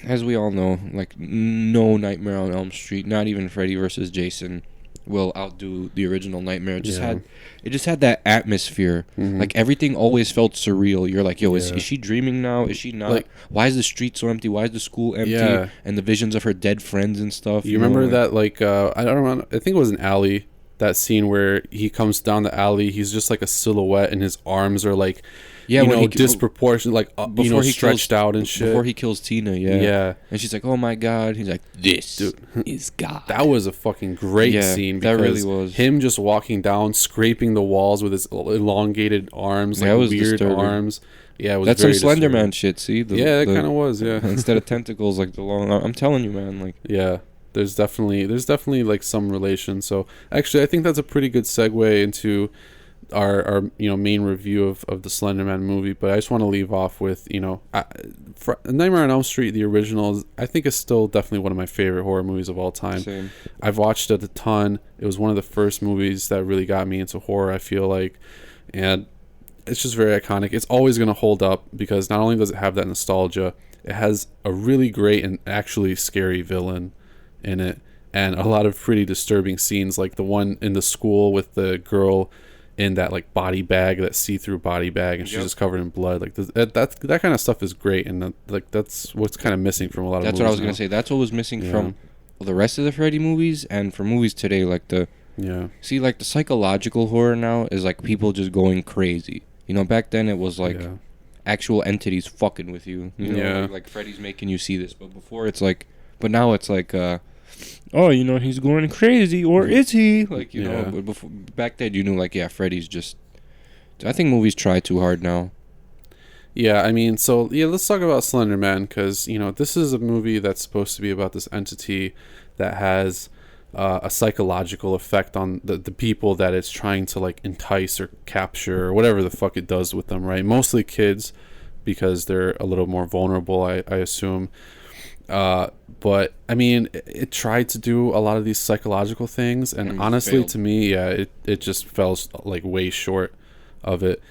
as we all know, like no Nightmare on Elm Street, not even Freddy versus Jason, will outdo the original Nightmare. It just had that atmosphere. Like everything always felt surreal. You're like, yo, is she dreaming now? Is she not? Like, why is the street so empty? Why is the school empty? Yeah. And the visions of her dead friends and stuff. You remember that like I don't know. I think it was an alley. That scene where he comes down the alley, he's just like a silhouette, and his arms are like, disproportionate, like before he stretched out and shit. Before he kills Tina, yeah. And she's like, "Oh my god!" He's like, "This is God." That was a fucking great scene. Because that really was. Him just walking down, scraping the walls with his elongated arms, like weird disturbing. arms. Yeah, it was. That's very some Slender disturbing. Man shit. See, that kind of was. Yeah, instead of tentacles, like the long. I'm telling you, man. Like, yeah. There's definitely like some relation. So actually, I think that's a pretty good segue into our main review of the Slender Man movie. But I just want to leave off with Nightmare on Elm Street, the original, I think is still definitely one of my favorite horror movies of all time. Same. I've watched it a ton. It was one of the first movies that really got me into horror, I feel like, and it's just very iconic. It's always going to hold up because not only does it have that nostalgia, it has a really great and actually scary villain in it, and a lot of pretty disturbing scenes, like the one in the school with the girl in that like body bag, that see-through body bag, and she's just covered in blood. Like that kind of stuff is great, and that's what's kind of missing from a lot of movies. That's what I was gonna say. That's what was missing from the rest of the Freddy movies, and from movies today, like the psychological horror now is like people just going crazy. You know, back then it was like actual entities fucking with you. You know, like Freddy's making you see this, but before it's like, but now it's like. Oh, you know, he's going crazy, or is he? Like, you know, but before, back then you knew, like, Freddy's just... I think movies try too hard now. Yeah, I mean, so, let's talk about Slender Man, because, you know, this is a movie that's supposed to be about this entity that has a psychological effect on the people that it's trying to, like, entice or capture, or whatever the fuck it does with them, right? Mostly kids, because they're a little more vulnerable, I assume. But I mean, it tried to do a lot of these psychological things, and honestly, to me, it just fell like way short of it.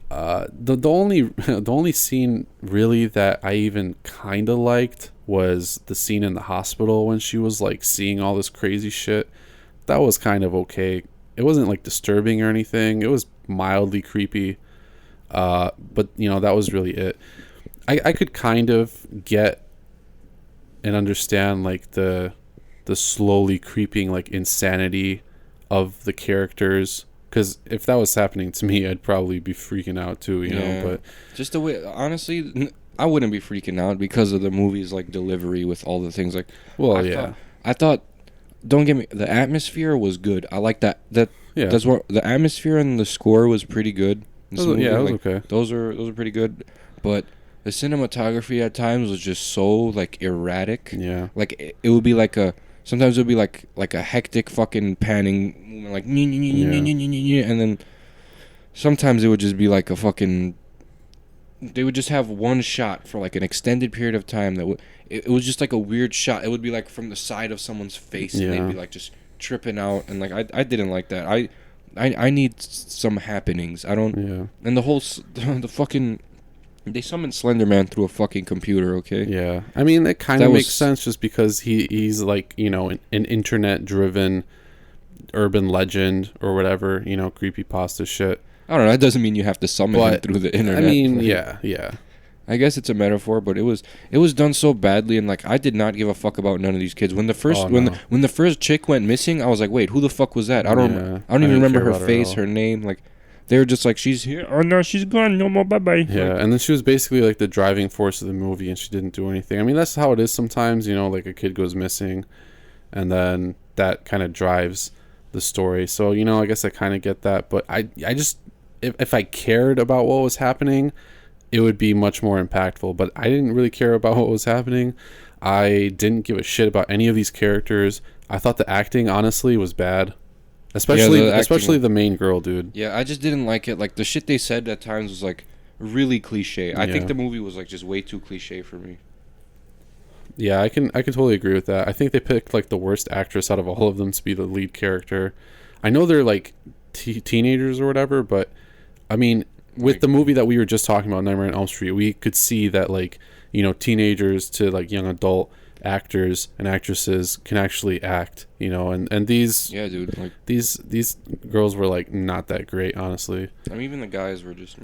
The only scene really that I even kind of liked was the scene in the hospital when she was like seeing all this crazy shit. That was kind of okay. It wasn't like disturbing or anything. It was mildly creepy. But you know, that was really it. I could kind of get and understand like the slowly creeping like insanity of the characters, because if that was happening to me, I'd probably be freaking out too, you know. But just the way, honestly, I wouldn't be freaking out because of the movie's like delivery with all the things like. Well, I thought. Don't get me. The atmosphere was good. I like that. That's what the atmosphere and the score was pretty good. It was okay. Those are pretty good, but. The cinematography at times was just so like erratic. Yeah. Like it would be like sometimes it would be like a hectic fucking panning movement, like and then sometimes it would just be like a fucking. They would just have one shot for like an extended period of time it was just like a weird shot. It would be like from the side of someone's face, and they'd be like just tripping out, and like I didn't like that. I need some happenings. I don't. Yeah. And the whole the fucking. They summoned Slender Man through a fucking computer, okay? Yeah. I mean, it kind of makes sense just because he's like, you know, an internet-driven urban legend or whatever, you know, creepypasta shit. I don't know. That doesn't mean you have to summon him through the internet. I mean, yeah. I guess it's a metaphor, but it was done so badly, and like I did not give a fuck about none of these kids. When the first when the first chick went missing, I was like, wait, who the fuck was that? I don't even remember her face, her name, like. They were just like, she's here. Oh, no, she's gone. No more. Bye-bye. Yeah, and then she was basically like the driving force of the movie, and she didn't do anything. I mean, that's how it is sometimes, you know, like a kid goes missing, and then that kind of drives the story. So, I guess I kind of get that. But I just, if I cared about what was happening, it would be much more impactful. But I didn't really care about what was happening. I didn't give a shit about any of these characters. I thought the acting, honestly, was bad. Especially the main girl, dude. Yeah, I just didn't like it. Like, the shit they said at times was, like, really cliche. I think the movie was, like, just way too cliche for me. Yeah, I can totally agree with that. I think they picked, like, the worst actress out of all of them to be the lead character. I know they're, like, teenagers or whatever, but, I mean, with the movie that we were just talking about, Nightmare on Elm Street, we could see that, like, teenagers to, like, young adult actors and actresses can actually act, and these dude, like, these girls were, like, not that great, honestly. I mean, even the guys were just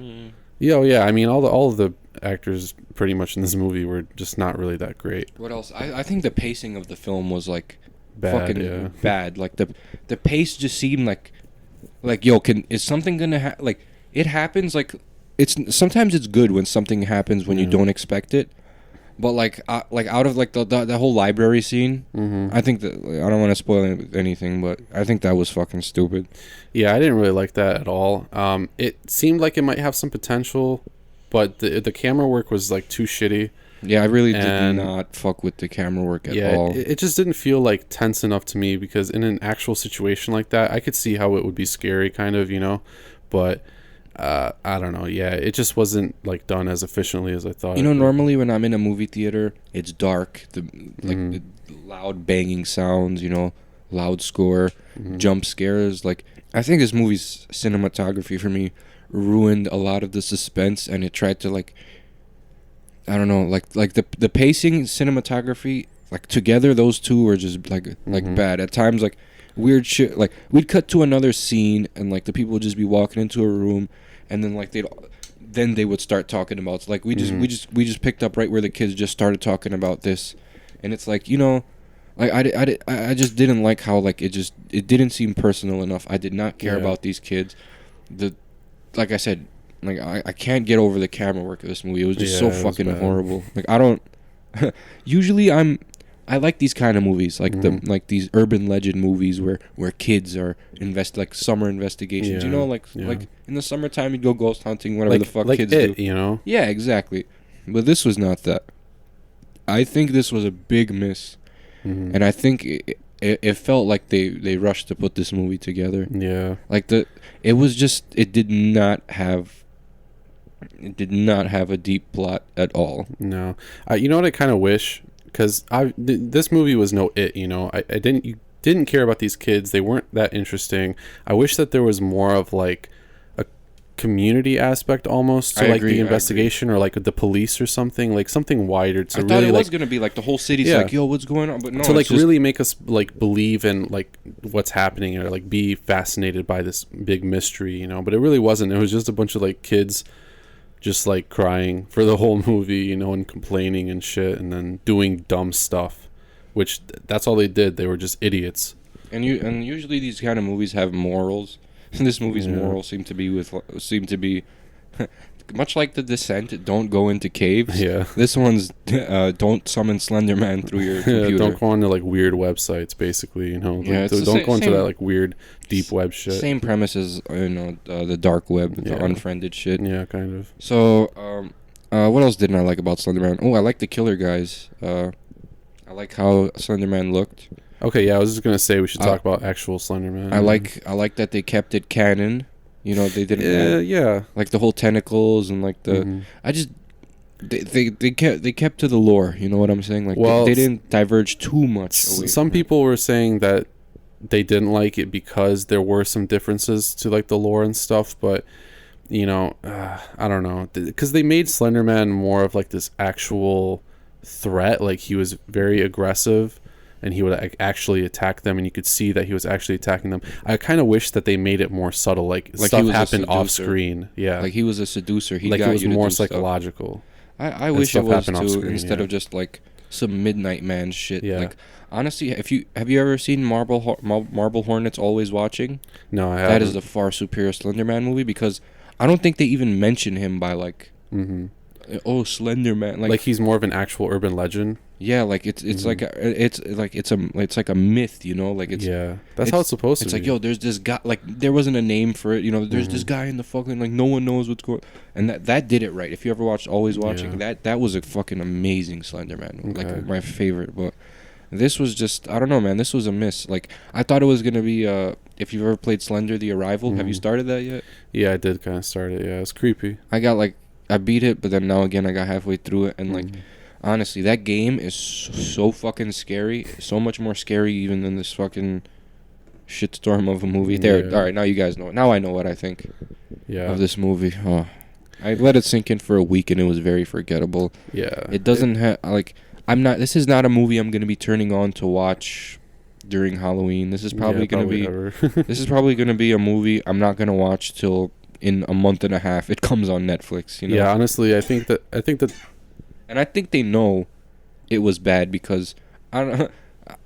yeah, I mean, all of the actors pretty much in this movie were just not really that great. What else? I think the pacing of the film was, like, bad. bad. Like, the pace just seemed like yo, is something gonna like, it happens, like, sometimes it's good when something happens when you don't expect it. But, like out of, like, the whole library scene, I think that, I don't want to spoil anything, but I think that was fucking stupid. Yeah, I didn't really like that at all. It seemed like it might have some potential, but the camera work was, like, too shitty. Yeah, I really did not fuck with the camera work at all. It just didn't feel, like, tense enough to me, because in an actual situation like that, I could see how it would be scary, kind of, but I don't know. Yeah, it just wasn't, like, done as efficiently as I thought. Normally when I'm in a movie theater, it's dark. The loud banging sounds. Loud score, jump scares. Like, I think this movie's cinematography for me ruined a lot of the suspense, and it tried to, like, I don't know, like the pacing, cinematography, like, together those two were just like bad at times. Like, weird shit. Like, we'd cut to another scene, and, like, the people would just be walking into a room. And then, like, they would start talking about, like, we just picked up right where the kids just started talking about this, and it's like, like, I just didn't like how, like, it didn't seem personal enough. I did not care about these kids. Like I said, like, I can't get over the camera work of this movie. It was just so fucking horrible. Like, I don't usually I like these kind of movies, like like these urban legend movies where kids are like summer investigations. Like in the summertime you'd go ghost hunting, whatever the fuck kids do. Yeah, exactly. But this was not that. I think this was a big miss, and I think it felt like they rushed to put this movie together. Yeah, like it did not have a deep plot at all. No, you know what I kind of wish. Because this movie was no It, I didn't care about these kids. They weren't that interesting. I wish that there was more of, like, a community aspect almost to, like, the investigation, or, like, the police or something, like, something wider to really, I thought it was like, gonna be like the whole city's like, yo, what's going on? But no, to, like, really make us, like, believe in, like, what's happening, or, like, be fascinated by this big mystery, But it really wasn't. It was just a bunch of, like, kids just, like, crying for the whole movie, and complaining and shit, and then doing dumb stuff, which that's all they did. They were just idiots. And usually these kind of movies have morals. And this movie's morals seem to be much like The Descent. Don't go into caves. Yeah. This one's don't summon Slender Man through your computer. Don't go onto, like, weird websites, basically. Yeah, don't go into that, like, weird deep web shit. Same premise as the dark web, the unfriended shit. Yeah, kind of. So, what else didn't I like about Slender Man? Oh, I like the killer guys. I like how Slender Man looked. Okay, yeah, I was just gonna say we should talk about actual Slender Man. I like that they kept it canon. They didn't. Like the whole tentacles and, like, the. I just. They kept to the lore. You know what I'm saying? Like, they didn't diverge too much. Some people were saying that they didn't like it because there were some differences to, like, the lore and stuff, but I don't know, because they made Slender Man more of, like, this actual threat. Like, he was very aggressive, and he would actually attack them, and you could see that he was actually attacking them. I kind of wish that they made it more subtle, like stuff happened off screen. Yeah, like he was a seducer. He was more psychological. I wish it was too, instead of just, like, some Midnight Man shit. Yeah. Like, honestly, have you ever seen Marble Hornets Always Watching? No, I haven't. That is the far superior Slender Man movie, because I don't think they even mention him by, like, oh, Slender Man. Like he's more of an actual urban legend. Yeah, like it's like it's like a myth, you know, like it's that's how it's supposed to it's be. like, yo, there's this guy, like there wasn't a name for it, you know, there's this guy in the fucking, like no one knows what's going, and that did it right. If you ever watched Always Watching, that was a fucking amazing Slender Man, like my favorite. But this was just, I don't know, man, this was a miss. Like I thought it was gonna be if you've ever played Slender the Arrival, have you started that yet? Yeah, I did kind of start it. Yeah, it's creepy. I beat it, but then now again I got halfway through it, and like honestly, that game is so fucking scary. So much more scary even than this fucking shitstorm of a movie. There, all right, now you guys know it. Now I know what I think of this movie. Oh, I let it sink in for a week, and it was very forgettable. Yeah. It doesn't have, like, this is not a movie I'm going to be turning on to watch during Halloween. This is probably going to be, this is probably going to be a movie I'm not going to watch till in a month and a half. It comes on Netflix, you know? Yeah, honestly, I think that and I think they know it was bad because I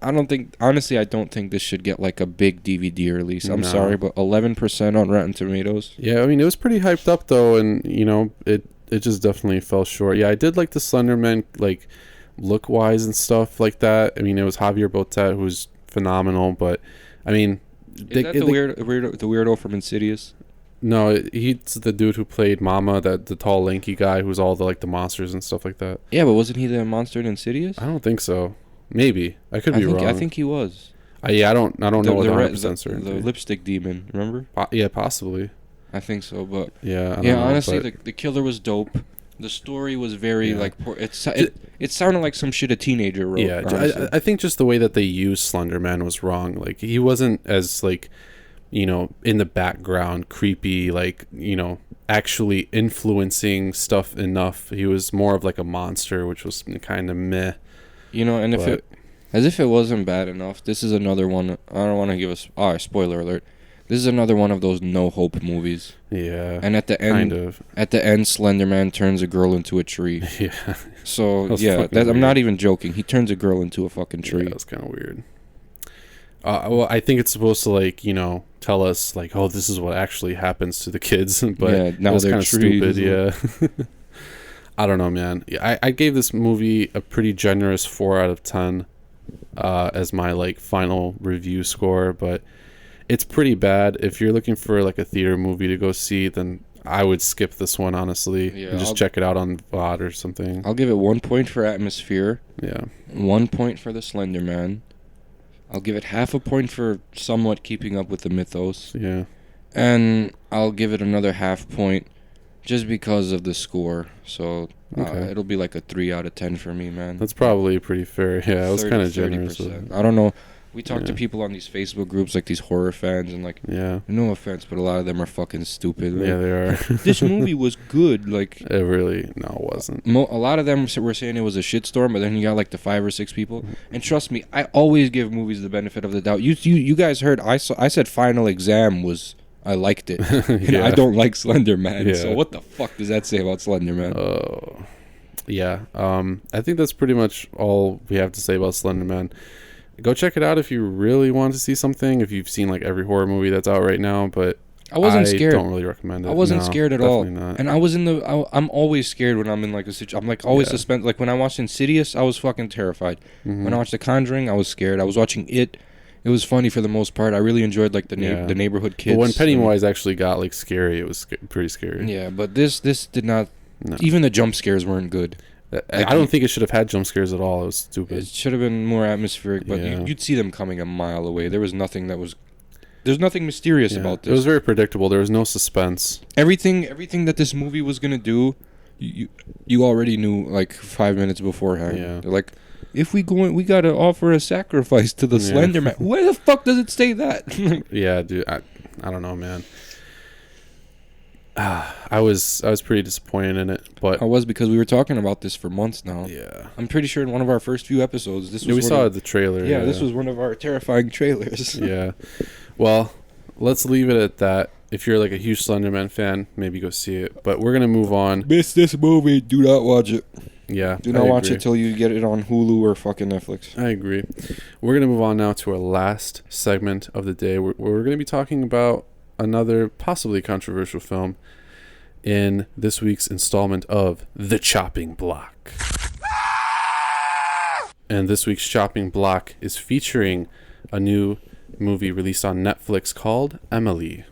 don't think, honestly, I don't think this should get like a big DVD release. I'm sorry, but 11% on Rotten Tomatoes. Yeah, I mean, it was pretty hyped up though, and you know, it just definitely fell short. Yeah, I did like the Slender Man, like look wise and stuff like that. I mean, it was Javier Botet, who's phenomenal, but I mean, is that the weirdo from Insidious? No, he's the dude who played Mama, the tall, lanky guy who's all the monsters and stuff like that. Yeah, but wasn't he the monster in Insidious? I don't think so. Maybe I could be wrong. I think he was. Yeah, I don't know what 100% certainty. The lipstick demon, remember? Yeah, possibly. I think so, but yeah, I don't know, honestly, the killer was dope. The story was very it sounded like some shit a teenager wrote. Yeah, I think just the way that they used Slender Man was wrong. Like he wasn't as like, you know, in the background, creepy, like, you know, actually influencing stuff enough. He was more of like a monster, which was kind of meh. You know, and if it wasn't bad enough, this is another one. I don't want to give us spoiler alert. This is another one of those no hope movies. Yeah. And at the end, Slender Man turns a girl into a tree. Yeah. So I'm not even joking. He turns a girl into a fucking tree. Yeah, that's kind of weird. Well, I think it's supposed to, like, you know, tell us like, oh, this is what actually happens to the kids, but now it's they're kind of trees. stupid. Yeah. I don't know, man. I gave this movie a pretty generous 4 out of 10 as my like final review score, but it's pretty bad. If you're looking for like a theater movie to go see, then I would skip this one, honestly, and just check it out on VOD or something. I'll give it 1 point for atmosphere. Yeah. 1 point for the Slender Man. I'll give it half a point for somewhat keeping up with the mythos. Yeah. And I'll give it another half point just because of the score. So it'll be like a 3 out of 10 for me, man. That's probably pretty fair. Yeah, it was kind of generous. I don't know. We talk to people on these Facebook groups, like these horror fans, and like, no offense, but a lot of them are fucking stupid. Like, yeah, they are. This movie was good. Like, it really, no, it wasn't. A lot of them were saying it was a shitstorm, but then you got like the 5 or 6 people. And trust me, I always give movies the benefit of the doubt. You guys heard I said Final Exam was, I liked it. And I don't like Slender Man. So what the fuck does that say about Slender Man? Yeah. I think that's pretty much all we have to say about Slender Man. Go check it out if you really want to see something, if you've seen like every horror movie that's out right now, but I wasn't scared. I don't really recommend it. I wasn't scared at all. Not. And I was I'm always scared when I'm in like a situation. I'm like always suspended. Like when I watched Insidious, I was fucking terrified. When I watched The Conjuring, I was scared. I was watching It. It was funny for the most part. I really enjoyed like the neighborhood kids. But when Pennywise actually got like scary, it was pretty scary. Yeah, but this did not. No. Even the jump scares weren't good. I don't think it should have had jump scares at all. It was stupid. It should have been more atmospheric, but you'd see them coming a mile away. There was nothing there's nothing mysterious about this. It was very predictable. There was no suspense. Everything that this movie was gonna do, you already knew like 5 minutes beforehand. Yeah. They're like, if we we gotta offer a sacrifice to the Slender Man. Where the fuck does it say that? Yeah, dude. I don't know, man. I was pretty disappointed in it, but I was, because we were talking about this for months now. Yeah, I'm pretty sure in one of our first few episodes, we saw the trailer. Yeah, this was one of our terrifying trailers. Yeah, well, let's leave it at that. If you're like a huge Slender Man fan, maybe go see it. But we're gonna move on. Miss this movie? Do not watch it. Yeah, do not watch it till you get it on Hulu or fucking Netflix. I agree. We're gonna move on now to our last segment of the day. We're gonna be talking about another possibly controversial film in this week's installment of The Chopping Block. and this week's chopping block is featuring a new movie released on Netflix called Emelie.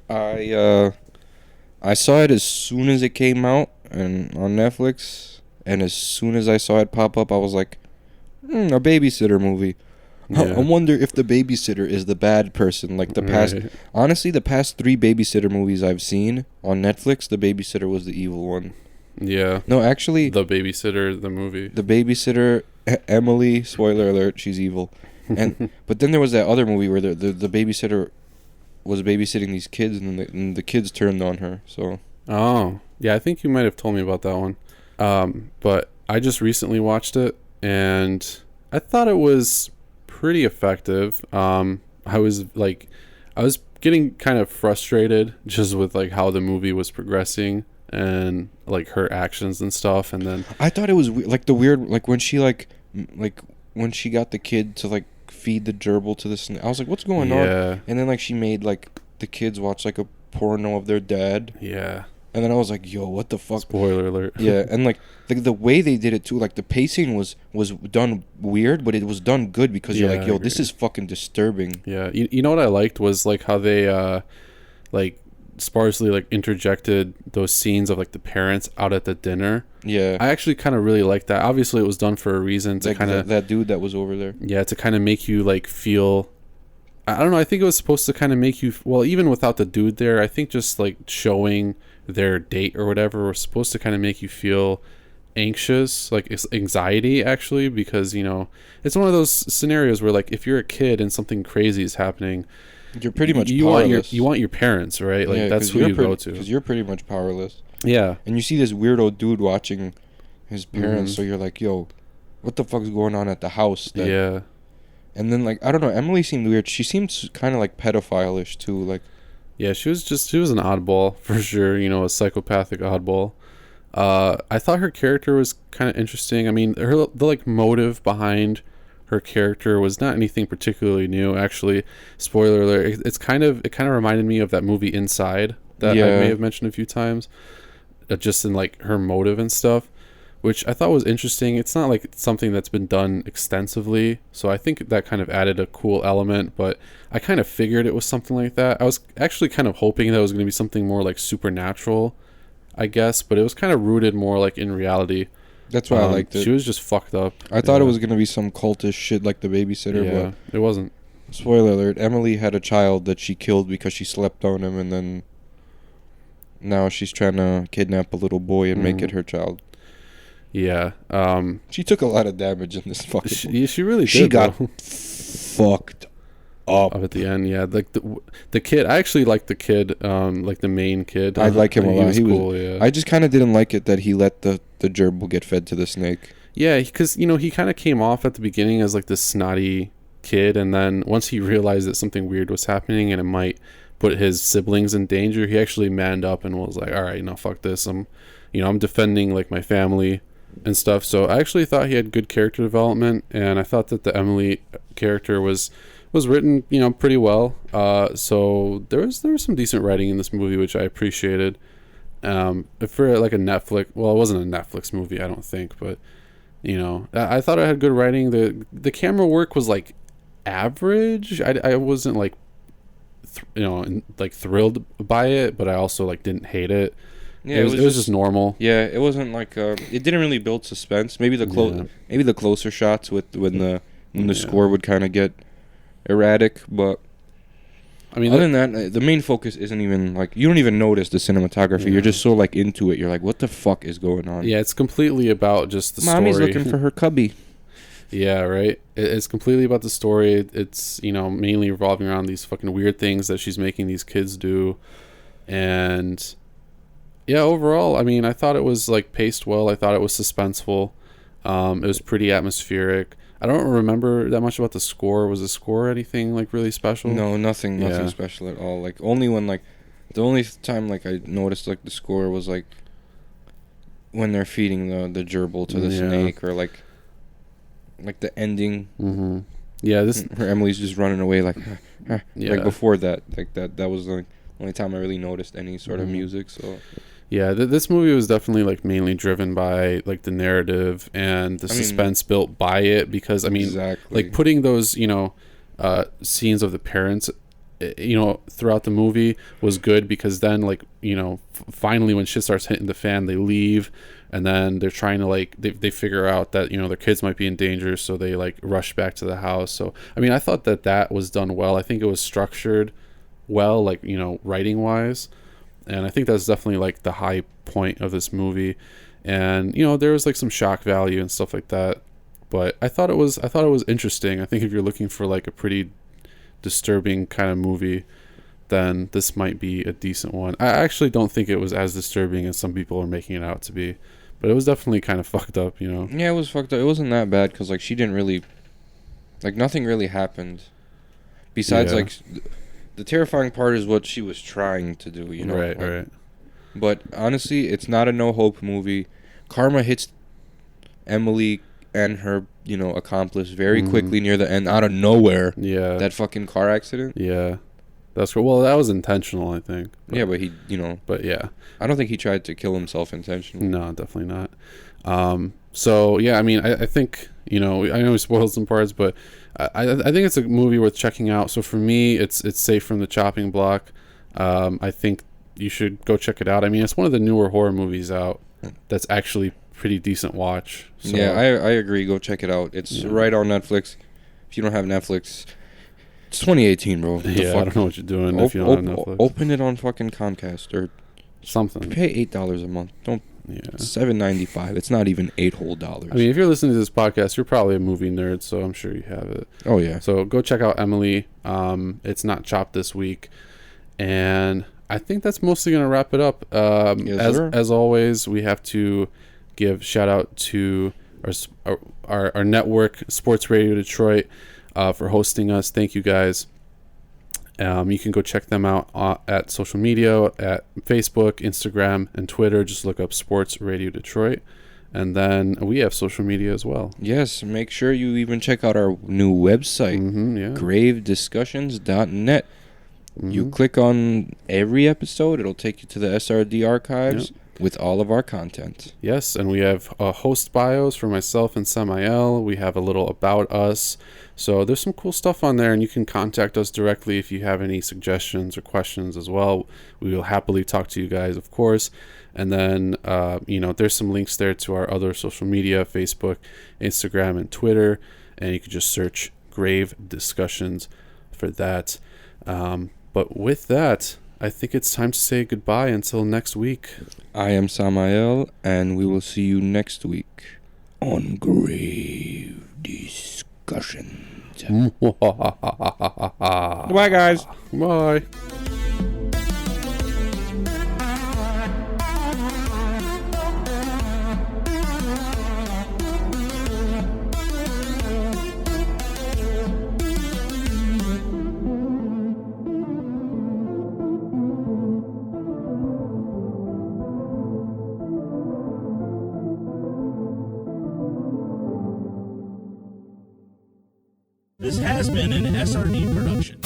I saw it as soon as it came out and on Netflix, and as soon as I saw it pop up, I was like, a babysitter movie. Yeah. I wonder if the babysitter is the bad person. Like honestly, the past 3 babysitter movies I've seen on Netflix, the babysitter was the evil one. Yeah. No, actually, The Babysitter, the movie. the babysitter, Emelie, spoiler alert, she's evil. And but then there was that other movie where the babysitter was babysitting these kids, and the kids turned on her. So Oh, yeah, I think you might have told me about that one. But I just recently watched it, and I thought it was pretty effective. I was getting kind of frustrated just with like how the movie was progressing and like her actions and stuff, and then I thought it was like when she when she got the kid to like feed the gerbil to the snake. I was like, what's going on? Yeah. And then like she made like the kids watch like a porno of their dad. Yeah. And then I was like, yo, what the fuck? Spoiler alert. Yeah, and like the way they did it too, like the pacing was done weird, but it was done good because you're Yeah, like, I yo, agree. this is fucking disturbing. Yeah. You know what I liked was like how they like sparsely like interjected those scenes of like the parents out at the dinner. Yeah. I actually kind of really liked that. Obviously it was done for a reason to Like kind of that dude that was over there. yeah, to kind of make you like feel, I don't know, I think it was supposed to kind of make you, well, even without the dude there, I think just like showing their date or whatever was supposed to kind of make you feel anxious, like it's anxiety actually, because you know it's one of those scenarios where like if you're a kid and something crazy is happening, You're pretty much you powerless. want your parents, right? Like Yeah, that's 'cause who you're you go to. because you're pretty much powerless. Yeah. And you see this weirdo dude watching his parents, Mhm. so you're like, yo, what the fuck's going on at the house? Yeah. And then like I don't know, Emelie seemed weird. She seemed kind of like pedophile-ish too. Like Yeah, she was an oddball for sure, you know, a psychopathic oddball. I thought her character was kind of interesting. I mean, the like motive behind her character was not anything particularly new. Actually, spoiler alert, it kind of reminded me of that movie Inside that I Yeah. may have mentioned a few times, just in like her motive and stuff, which I thought was interesting. It's not like something that's been done extensively, so I think that kind of added a cool element, but I kind of figured it was something like that. I was actually kind of hoping that it was going to be something more like supernatural, I guess, but it was kind of rooted more like in reality. that's why I liked it. She was just fucked up. I thought it was gonna be some cultish shit like the babysitter, Yeah, it wasn't. but spoiler alert: Emelie had a child that she killed because she slept on him, and then now she's trying to kidnap a little boy and make it her child. Yeah. She took a lot of damage in this fucking. movie. She really did. She got though. fucked up. Up at the end, yeah. Like the kid, I actually liked the kid, like the main kid. I like him a lot. He was cool. Yeah. I just kind of didn't like it that he let the gerbil get fed to the snake. Yeah, because you know he kind of came off at the beginning as like this snotty kid, and then once he realized that something weird was happening and it might put his siblings in danger, he actually manned up and was like, "All right, no, fuck this. I'm defending like my family and stuff." So I actually thought he had good character development, and I thought that the Emelie character was written, you know, pretty well. So there was some decent writing in this movie, which I appreciated. For like a Netflix, well, it wasn't a Netflix movie, I don't think, but you know, I thought it had good writing. The camera work was like average. I wasn't like like thrilled by it, but I also like didn't hate it. Yeah, it was just normal. Yeah, it wasn't like it didn't really build suspense. Maybe the closer shots with when the score would kind of get erratic, but I mean, other than that, the main focus isn't even like you don't even notice the cinematography. Yeah. You're just so like into it. You're like, what the fuck is going on? yeah, it's completely about just the Mommy's story. looking for her cubby. Yeah, right. It's completely about the story. It's, you know, mainly revolving around these fucking weird things that she's making these kids do. And yeah, overall, I mean, I thought it was like paced well. I thought it was suspenseful. It was pretty atmospheric. I don't remember that much about the score. Was the score anything like really special? No, nothing Yeah. special at all. Like only when like the only time like I noticed like the score was like when they're feeding the gerbil to the Yeah. snake, or like the ending. Mm-hmm. Yeah, this. Where Emily's just running away like Yeah. like before that, like that was the only time I really noticed any sort of Mhm. music. So Yeah, this movie was definitely like mainly driven by like the narrative and the suspense built by it, because I mean, exactly. like putting those, scenes of the parents, throughout the movie was good, because then like, finally when shit starts hitting the fan, they leave, and then they're trying to like they figure out that their kids might be in danger, so they like rush back to the house. So I mean, I thought that was done well. I think it was structured well, like writing wise. And I think that's definitely like the high point of this movie. And there was like some shock value and stuff like that. But I thought it was interesting. I think if you're looking for like a pretty disturbing kind of movie, then this might be a decent one. I actually don't think it was as disturbing as some people are making it out to be. But it was definitely kind of fucked up, Yeah, it was fucked up. It wasn't that bad because like she didn't really, like nothing really happened. Besides like the terrifying part is what she was trying to do, Right, like, right. But honestly, it's not a no hope movie. Karma hits Emelie and her, accomplice very quickly near the end, out of nowhere. Yeah. That fucking car accident. Yeah. That's cool. Well, that was intentional, I think. Yeah, but he, But yeah. I don't think he tried to kill himself intentionally. No, definitely not. So yeah, I mean, I think I know we spoiled some parts, but I think it's a movie worth checking out. So for me, it's safe from the chopping block. I think you should go check it out. I mean, it's one of the newer horror movies out that's actually pretty decent watch. So, yeah, I agree. Go check it out. It's right on Netflix. If you don't have Netflix, it's 2018, bro. Yeah, I don't know what you're doing if you don't have Netflix. Open it on fucking Comcast or something. Pay $8 a month. Don't. Yeah. $7.95. It's not even $8 whole. I mean, if you're listening to this podcast, you're probably a movie nerd, so I'm sure you have it. Oh yeah. So go check out Emelie. It's not chopped this week, and I think that's mostly gonna wrap it up. As always, we have to give shout out to our network, Sports Radio Detroit, for hosting us. Thank you guys. You can go check them out at social media, at Facebook, Instagram, and Twitter. Just look up Sports Radio Detroit. And then we have social media as well. Yes, make sure you even check out our new website, gravediscussions.net. You click on every episode, it'll take you to the SRD archives with all of our content. Yes, and we have host bios for myself and Samael. We have a little about us. So there's some cool stuff on there, and you can contact us directly if you have any suggestions or questions as well. We will happily talk to you guys, of course. And then, there's some links there to our other social media, Facebook, Instagram, and Twitter. And you can just search Grave Discussions for that. But with that, I think it's time to say goodbye until next week. I am Samael, and we will see you next week on Grave Discussions. Bye, guys. Bye. This has been an SRD production.